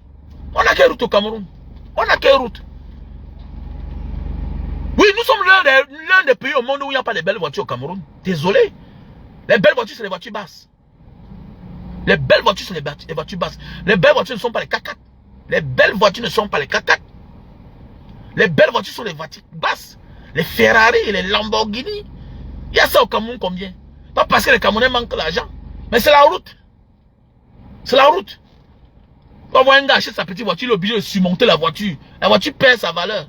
On n'a quelle route au Cameroun? On n'a quelle route? Oui, nous sommes l'un des pays au monde où il n'y a pas de belles voitures au Cameroun. Désolé. Les belles voitures, c'est les voitures basses. Les belles voitures, c'est les voitures basses. Les belles voitures ne sont pas les 4x4. Les belles voitures ne sont pas les 4x4. Les belles voitures sont les voitures basses. Les Ferrari et les Lamborghini. Il y a ça au Cameroun combien? Pas parce que les Camerounais manquent l'argent. Mais c'est la route. C'est la route. On va voir un gars acheter sa petite voiture, il est obligé de surmonter la voiture. La voiture perd sa valeur.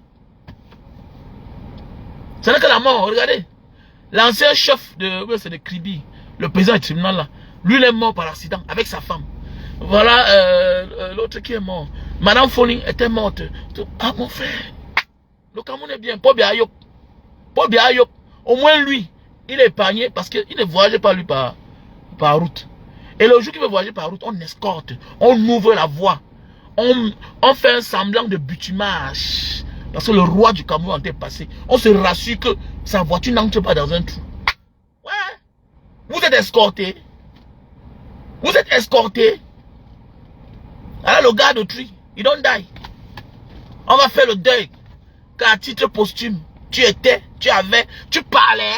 Ce n'est que la mort, regardez. L'ancien chef de Kribi, le président du tribunal là, lui il est mort par accident avec sa femme. Voilà l'autre qui est mort. Madame Foni était morte. Ah mon frère, le Cameroun est bien. Paul Biayop. Au moins lui, il est épargné parce qu'il ne voyageait pas lui par route. Et le jour qu'il veut voyager par route, on escorte, on ouvre la voie, on fait un semblant de butumage. Parce que le roi du Cameroun était passé. On se rassure que sa voiture n'entre pas dans un trou. Ouais. Vous êtes escorté. Alors le gars de tri, il don't die. On va faire le deuil. Qu'à titre posthume, tu parlais.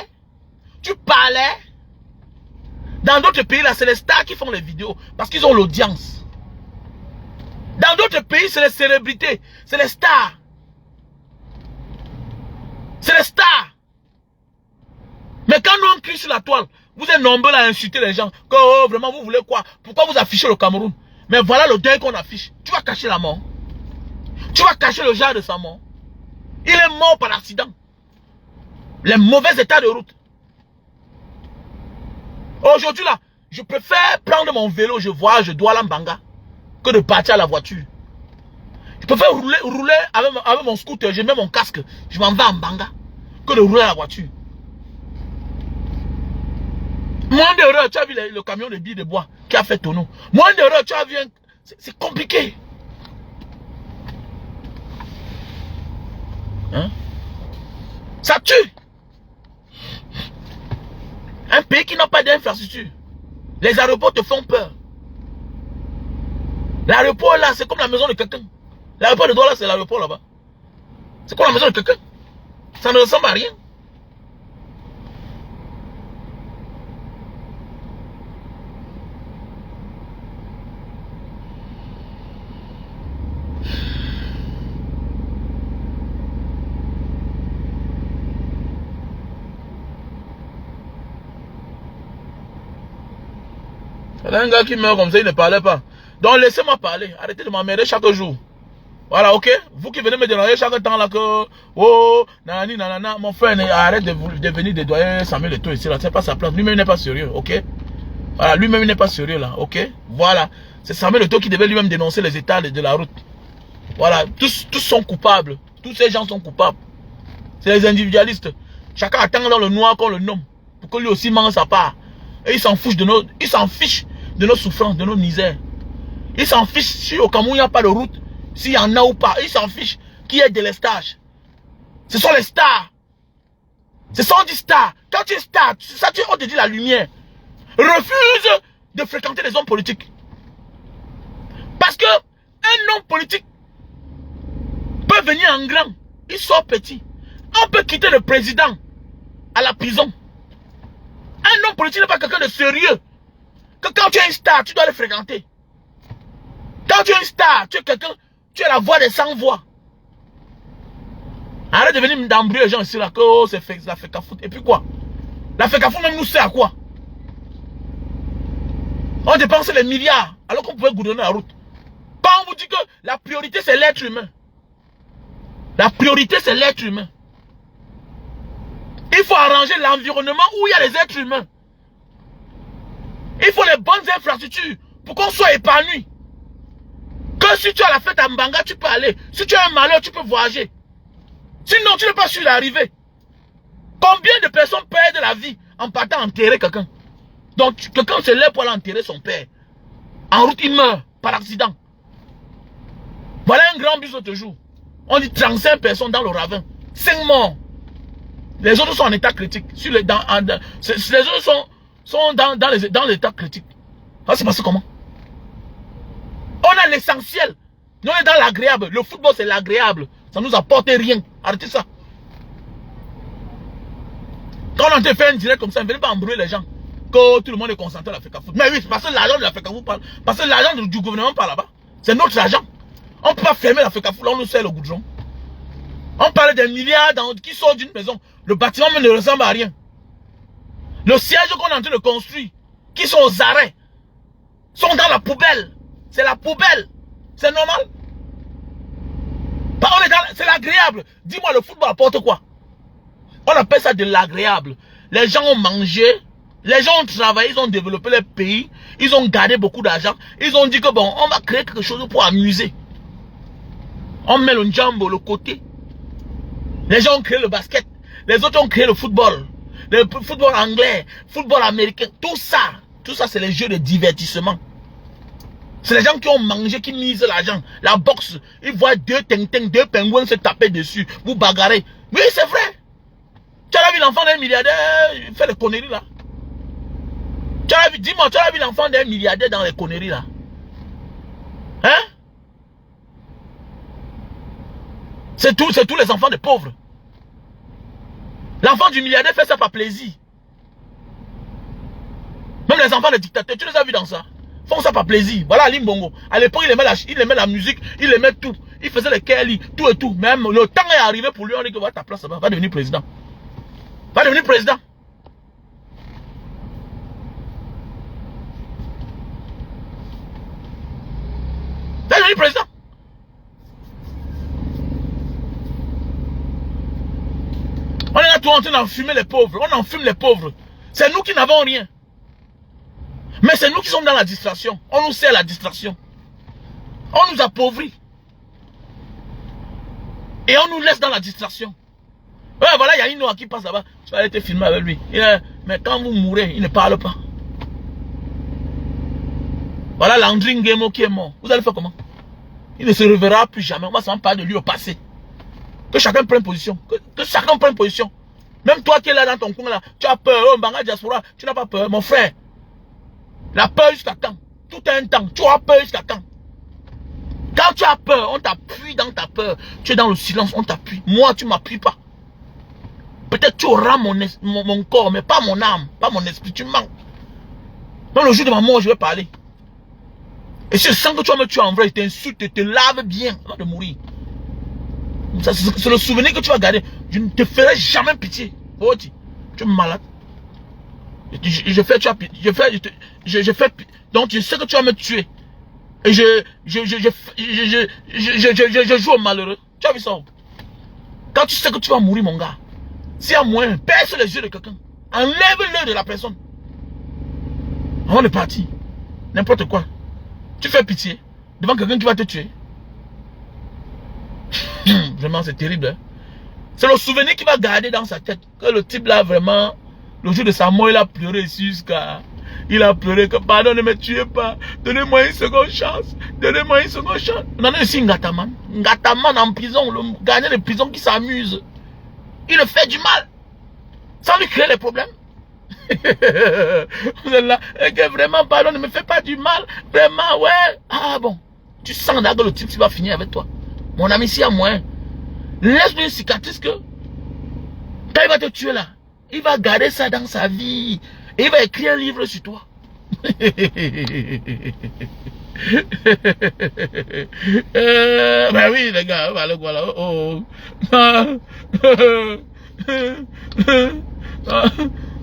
Dans d'autres pays, là, c'est les stars qui font les vidéos. Parce qu'ils ont l'audience. Dans d'autres pays, c'est les célébrités. C'est les stars. C'est les stars. Mais quand nous on crie sur la toile, vous êtes nombreux à insulter les gens. Que, oh, vraiment, vous voulez quoi? Pourquoi vous affichez le Cameroun? Mais voilà le deuil qu'on affiche. Tu vas cacher la mort. Tu vas cacher le genre de sa mort. Il est mort par accident. Les mauvais états de route. Aujourd'hui là, je préfère prendre mon vélo, je dois aller à Mbanga, que de partir à la voiture. Je préfère rouler avec mon scooter, je mets mon casque, je m'en vais à Mbanga, que de rouler à la voiture. Moins d'erreur, tu as vu le camion de billes de bois qui a fait tonneau. Moins d'erreur, tu as vu, c'est compliqué. Hein? Ça tue. Un pays qui n'a pas d'infrastructure. Les aéroports te font peur. L'aéroport là, c'est comme la maison de quelqu'un. L'aéroport de Douala, c'est l'aéroport là-bas. C'est comme la maison de quelqu'un. Ça ne ressemble à rien. Il y a un gars qui meurt comme ça, il ne parlait pas. Donc laissez-moi parler. Arrêtez de m'emmerder chaque jour. Voilà, ok? Vous qui venez me déranger chaque temps là que... Oh, nanani, nanana. Mon frère, arrête de venir dédoyer Samuel Eto'o ici là. C'est pas sa place. Lui-même n'est pas sérieux, ok? Voilà, lui-même n'est pas sérieux là, ok? Voilà. C'est Samuel Eto'o qui devait lui-même dénoncer les états de la route. Voilà. Tous sont coupables. Tous ces gens sont coupables. C'est les individualistes. Chacun attend dans le noir qu'on le nomme. Pour que lui aussi mange sa part. Et il s'en fiche de nos souffrances, de nos misères. Il s'en fiche si au Cameroun il n'y a pas de route, s'il y en a ou pas. Il s'en fiche qui est délestage. Ce sont les stars. Ce sont des stars. Quand tu es star, ça tu te dit la lumière. Refuse de fréquenter les hommes politiques. Parce que un homme politique peut venir en grand. Il sort petit. On peut quitter le président à la prison. Un homme politique n'est pas quelqu'un de sérieux. Que quand tu es une star, tu dois le fréquenter. Quand tu es une star, tu es quelqu'un, tu es la voix des sans voix. Arrête de venir d'embrouiller les gens ici là, que oh, c'est la FECAFOOT. Et puis quoi? La FECAFOOT même nous sert à quoi? On dépense les milliards alors qu'on pouvait goudronner la route. Quand on vous dit que la priorité c'est l'être humain. La priorité c'est l'être humain. Il faut arranger l'environnement où il y a les êtres humains. Il faut les bonnes infrastructures pour qu'on soit épanoui. Que si tu as la fête à Mbanga, tu peux aller. Si tu as un malheur, tu peux voyager. Sinon, tu n'es pas sûr d'arriver. Combien de personnes perdent la vie en partant enterrer quelqu'un? Donc, quelqu'un se lève pour aller enterrer son père. En route, il meurt par accident. Voilà un grand bus l'autre jour. On dit 35 personnes dans le ravin. 5 morts. Les autres sont en état critique. Les autres sont dans l'état critique. Ça s'est passé comment? On a l'essentiel. Nous on est dans l'agréable. Le football c'est l'agréable. Ça nous apporte rien. Arrêtez ça. Quand on te fait un direct comme ça, ne venez pas embrouiller les gens. Que tout le monde est concentré à la FECAFOOT. Mais oui, c'est parce que l'argent de la FECAFOOT parle. Parce que l'argent du gouvernement parle là-bas. C'est notre argent. On ne peut pas fermer la FECAFOOT. Là on nous sert le goudron. On parle des milliards qui sortent d'une maison. Le bâtiment même ne ressemble à rien. Le siège qu'on est en train de construire, qui sont aux arrêts, sont dans la poubelle. C'est la poubelle. C'est normal. C'est l'agréable. Dis-moi, le football apporte quoi? On appelle ça de l'agréable. Les gens ont mangé, les gens ont travaillé, ils ont développé leur pays, ils ont gardé beaucoup d'argent. Ils ont dit que bon, on va créer quelque chose pour amuser. On met le jambo, le côté. Les gens ont créé le basket. Les autres ont créé le football. Le football anglais, football américain. Tout ça c'est les jeux de divertissement. C'est les gens qui ont mangé, qui misent l'argent. La boxe, ils voient deux pingouins se taper dessus. Vous bagarrez. Oui, c'est vrai. Tu as vu l'enfant d'un milliardaire, il fait les conneries là. Dis-moi, tu as vu l'enfant d'un milliardaire dans les conneries là? Hein? C'est tous les enfants des pauvres. L'enfant du milliardaire fait ça par plaisir. Même les enfants des dictateurs, tu les as vus dans ça? Font ça par plaisir. Voilà Ali Bongo. À l'époque, il aimait la musique, il aimait tout. Il faisait les Kelly, tout et tout. Même le temps est arrivé pour lui, on dit que va ta place là-bas, va devenir président. Va devenir président. Va devenir président. On est là tout en train d'enfumer les pauvres. On enfume les pauvres. C'est nous qui n'avons rien. Mais c'est nous qui sommes dans la distraction. On nous sert la distraction. On nous appauvrit. Et on nous laisse dans la distraction. Ouais, voilà, il y a une Noah qui passe là-bas. Tu vas aller te filmer avec lui. Mais quand vous mourrez, il ne parle pas. Voilà Landry Nguemo qui est mort. Vous allez faire comment? Il ne se reverra plus jamais. On va seulement parler de lui au passé. Que chacun prenne position. Que chacun prenne position. Même toi qui es là dans ton coin là, tu as peur. Oh, Mbanga Diaspora, tu n'as pas peur. Mon frère, la peur jusqu'à quand? Tout a un temps. Tu as peur jusqu'à quand? Quand tu as peur, on t'appuie dans ta peur. Tu es dans le silence, on t'appuie. Moi, tu ne m'appuies pas. Peut-être tu auras mon corps, mais pas mon âme, pas mon esprit. Tu manques. Dans le jour de ma mort, je vais parler. Et si je sens que tu vas me tuer en vrai, je t'insulte, je te lave bien avant de mourir. C'est le souvenir que tu vas garder. Je ne te ferai jamais pitié. Oh, tu es malade. Je fais donc je sais que tu vas me tuer. Et je joue au malheureux. Tu as vu ça? Quand tu sais que tu vas mourir, mon gars, s'il y a moyen, perce les yeux de quelqu'un. Enlève-le de la personne. Avant de partir. N'importe quoi. Tu fais pitié devant quelqu'un qui va te tuer. Vraiment, c'est terrible. Hein? C'est le souvenir qu'il va garder dans sa tête. Que le type là, vraiment, le jour de sa mort, il a pleuré jusqu'à... Il a pleuré que pardon, ne me tuez pas. Donnez-moi une seconde chance. Donnez-moi une seconde chance. On en a aussi Ngataman. Ngataman en prison, le gardien de prison qui s'amuse. Il le fait du mal. Sans lui créer les problèmes. Vous êtes là. Et que vraiment, pardon, ne me fais pas du mal. Vraiment, ouais. Ah bon. Tu sens là que le type qui va finir avec toi. Mon ami, s'il y a moyen, laisse-lui une cicatrice que quand il va te tuer là, il va garder ça dans sa vie. Et il va écrire un livre sur toi. Ben oui, les gars, voilà, voilà. Oh.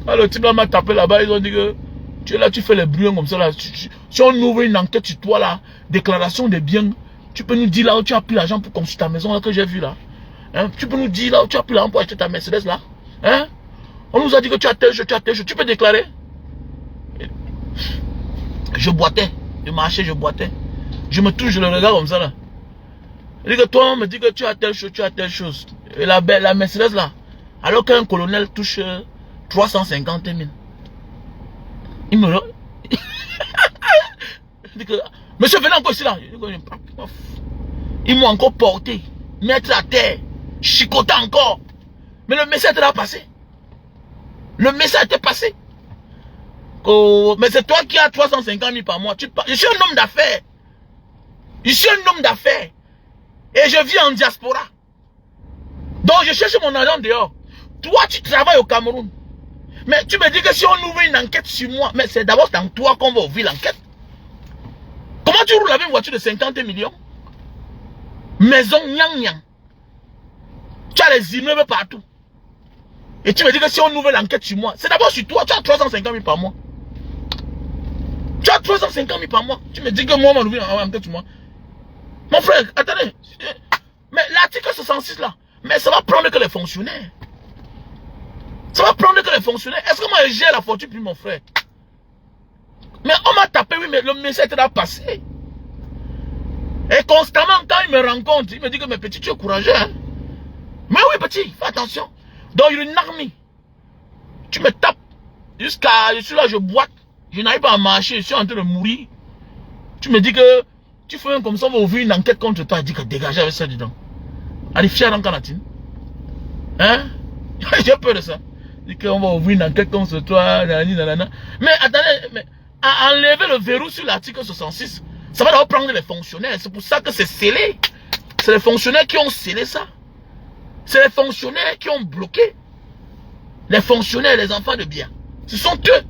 Le type là m'a tapé là-bas, ils ont dit que tu es là, tu fais les bruits comme ça là. Si on ouvre une enquête sur toi là, déclaration des biens, tu peux nous dire là où tu as pris l'argent pour construire ta maison là que j'ai vu là. Hein? Tu peux nous dire là où tu as pris l'argent pour acheter ta Mercedes là. Hein? On nous a dit que tu as tel chose, tu as tel chose. Tu peux déclarer? Je boitais. Je marchais, je boitais. Je me touche, je le regarde comme ça là. Il dit que toi, on me dit que tu as telle chose, tu as telle chose. Et la Mercedes là, alors qu'un colonel touche 350 000. Il me regarde. Il dit que, monsieur, venez encore ici là. Ils m'ont encore porté, mettre à terre, chicoter encore. Mais le message était là passé. Le message était passé. Oh, mais c'est toi qui as 350 000 par mois. Je suis un homme d'affaires. Je suis un homme d'affaires. Et je vis en diaspora. Donc je cherche mon argent dehors. Toi, tu travailles au Cameroun. Mais tu me dis que si on ouvre une enquête sur moi, mais c'est d'abord dans toi qu'on va ouvrir l'enquête. Comment tu roules avec une voiture de 50 millions? Maison, nyang nyang. Tu as les immeubles partout. Et tu me dis que si on ouvre l'enquête sur moi, c'est d'abord sur toi, tu as 350 000 par mois. Tu as 350 000 par mois. Tu me dis que moi, on va ouvrir l'enquête sur moi. Mon frère, attendez. Mais l'article 66 là, mais ça va prendre que les fonctionnaires. Ça va prendre que les fonctionnaires. Est-ce que moi, j'ai la fortune pour mon frère? Mais on m'a tapé, oui, mais le message était là passé. Et constamment, quand il me rencontre, il me dit que mes petits, tu es courageux. Hein? Mais oui, petit, fais attention. Donc, il y a une armée. Tu me tapes. Jusqu'à. Je suis là, je boite. Je n'arrive pas à marcher. Je suis en train de mourir. Tu me dis que. Tu fais un comme ça, on va ouvrir une enquête contre toi. Il dit que dégagez avec ça dedans. Allez, fier dans Canatine. Hein? J'ai peur de ça. Il dit qu'on va ouvrir une enquête contre toi. Nanana. Mais attendez, mais enlever le verrou sur l'article 66, ça va d'abord prendre les fonctionnaires. C'est pour ça que c'est scellé. C'est les fonctionnaires qui ont scellé ça. C'est les fonctionnaires qui ont bloqué. Les fonctionnaires, les enfants de bien. Ce sont eux.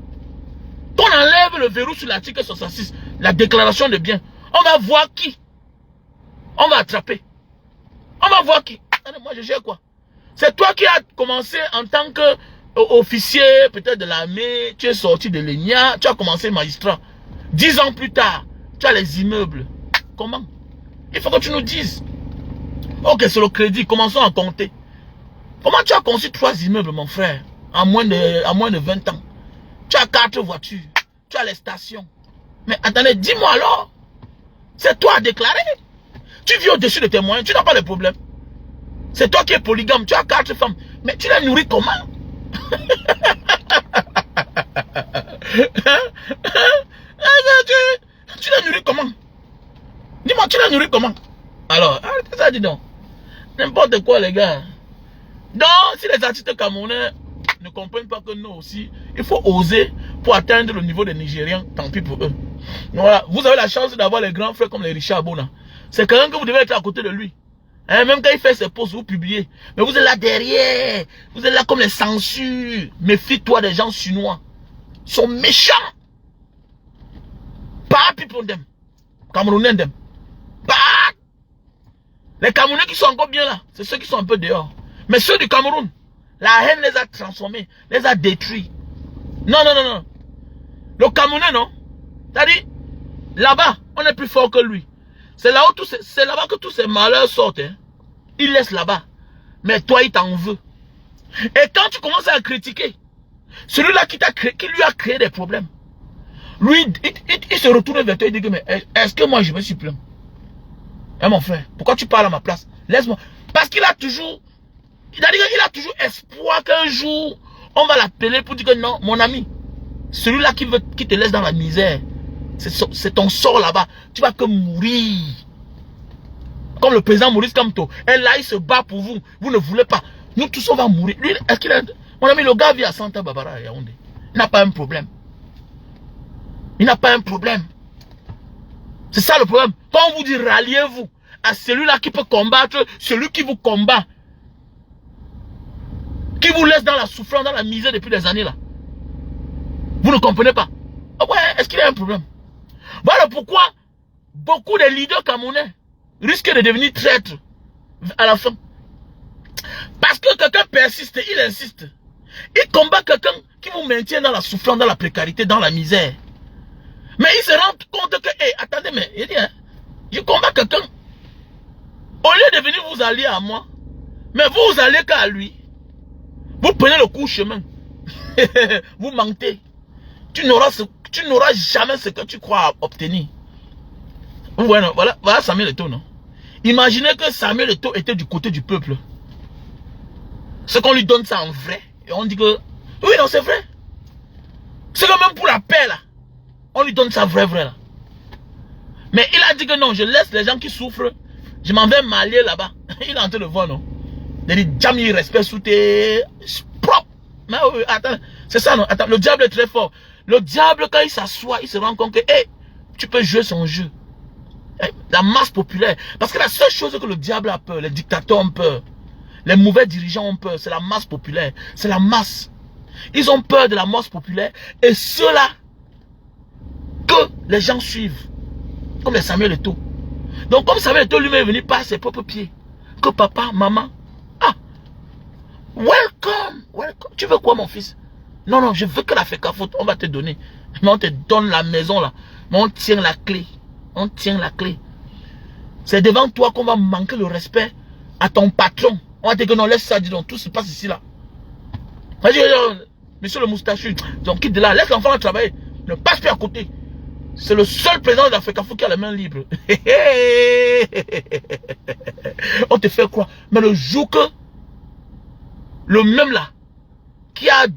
qu'on enlève le verrou sur l'article 66, la déclaration de biens. On va voir qui. On va attraper. On va voir qui. Moi, je gère quoi? C'est toi qui as commencé en tant qu'officier, peut-être de l'armée. Tu es sorti de l'ENIA. Tu as commencé magistrat. 10 ans plus tard, tu as les immeubles. Comment? Il faut que tu nous dises. Ok, c'est le crédit. Commençons à compter. Comment tu as conçu 3 immeubles, mon frère, en moins de 20 ans? Tu as 4 voitures. Tu as les stations. Mais attendez, dis-moi alors. C'est toi à déclarer. Tu vis au-dessus de tes moyens. Tu n'as pas de problème. C'est toi qui es polygame. Tu as 4 femmes. Mais tu les nourris comment? Tu les nourris comment? Dis-moi, tu les nourris comment? Alors, arrêtez ça, dis donc. N'importe quoi, les gars. Donc, si les artistes camerounais ne comprennent pas que nous aussi, il faut oser pour atteindre le niveau des Nigériens, tant pis pour eux. Voilà, vous avez la chance d'avoir les grands frères comme les Richard Bona. C'est quelqu'un que vous devez être à côté de lui. Hein, même quand il fait ses posts, vous publiez. Mais vous êtes là derrière. Vous êtes là comme les censures. Méfie-toi des gens chinois. Ils sont méchants. Pas people them. Camerounais them. Pas. Les Camerounais qui sont encore bien là, c'est ceux qui sont un peu dehors. Mais ceux du Cameroun, la haine les a transformés, les a détruits. Non, non, non, non. Le Camerounais, non. C'est-à-dire, là-bas, on est plus fort que lui. C'est là-bas que tous ces malheurs sortent. Hein. Il laisse là-bas. Mais toi, il t'en veut. Et quand tu commences à critiquer, celui-là qui lui a créé des problèmes, lui, il se retourne vers toi et dit, mais est-ce que moi je me suis plaint? Hein, mon frère, pourquoi tu parles à ma place? Laisse-moi. Parce qu'il a toujours, il a toujours espoir qu'un jour, on va l'appeler pour dire que non, mon ami, celui-là qui te laisse dans la misère, c'est ton sort là-bas. Tu vas que mourir. Comme le président Maurice Kamto. Et là, il se bat pour vous. Vous ne voulez pas. Nous tous, on va mourir. Lui, est-ce qu'il a... Mon ami, le gars vit à Santa Barbara à Yaoundé. Il n'a pas un problème. Il n'a pas un problème. C'est ça le problème. Quand on vous dit ralliez-vous à celui-là qui peut combattre, celui qui vous combat, qui vous laisse dans la souffrance, dans la misère depuis des années là. Vous ne comprenez pas. Ah ouais, est-ce qu'il y a un problème? Voilà pourquoi beaucoup de leaders camerounais risquent de devenir traîtres à la fin. Parce que quelqu'un persiste, il insiste. Il combat quelqu'un qui vous maintient dans la souffrance, dans la précarité, dans la misère. Mais il se rend compte que, hey, attendez, mais il dit, hein, je combats quelqu'un. Au lieu de venir vous allier à moi, mais vous allez qu'à lui. Vous prenez le court chemin. Vous mentez. Tu n'auras jamais ce que tu crois obtenir. Voilà, voilà Samuel Eto'o, non? Imaginez que Samuel Eto'o était du côté du peuple. Ce qu'on lui donne ça en vrai. Et on dit que, oui, non, c'est vrai. C'est que même pour la paix, là, on lui donne ça vrai, là. Mais il a dit que non, je laisse les gens qui souffrent. Je m'en vais m'allier là-bas. Il est en train de voir, non? Il dit, jamais il respecte sous tes... propre. Mais oui, attends, c'est ça, non? Attends, le diable est très fort. Le diable, quand il s'assoit, il se rend compte que, hey, tu peux jouer son jeu. La masse populaire. Parce que la seule chose que le diable a peur, les dictateurs ont peur, les mauvais dirigeants ont peur, c'est la masse populaire. C'est la masse. Ils ont peur de la masse populaire. Et ceux-là, que les gens suivent. Comme les Samuel Eto'o. Donc comme Samuel Eto'o lui-même est venu par ses propres pieds. Que papa, maman, ah, welcome, welcome. Tu veux quoi mon fils? Non, non, je veux que la FECAFOOT, on va te donner. Mais on te donne la maison là. Mais on tient la clé. On tient la clé. C'est devant toi qu'on va manquer le respect à ton patron. On va te dire que non, laisse ça, dis donc, tout se passe ici là. Vas-y, monsieur le moustachu, donc quitte de là, laisse l'enfant travailler. Ne passe plus à côté. C'est le seul président de la FECAFOOT qui a les mains libres. On te fait croire. Mais le jour que le même là, qui a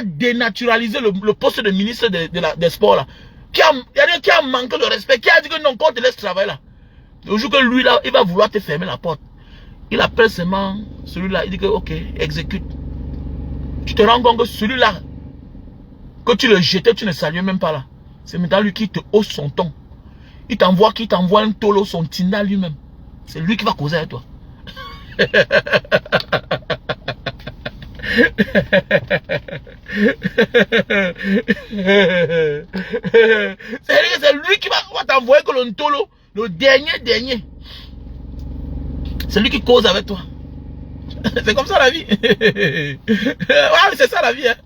dénaturalisé le poste de ministre des sports là, qui a manqué de respect, qui a dit que non, qu'on te laisse travailler là. Le jour que lui là, il va vouloir te fermer la porte. Il appelle seulement celui-là, il dit que ok, exécute. Tu te rends compte que celui-là, que tu le jetais, tu ne saluais même pas là. C'est maintenant lui qui te hausse son ton. Il t'envoie un tolo, son Tinder lui-même. C'est lui qui va causer avec toi. C'est lui qui va t'envoyer que l'ontolo, le dernier. C'est lui qui cause avec toi. C'est comme ça la vie. Ah, c'est ça la vie. Hein.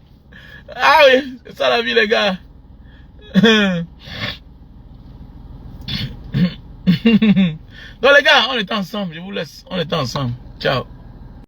Ah oui, c'est ça la vie, les gars. Donc les gars, on est ensemble, je vous laisse. On est ensemble. Ciao.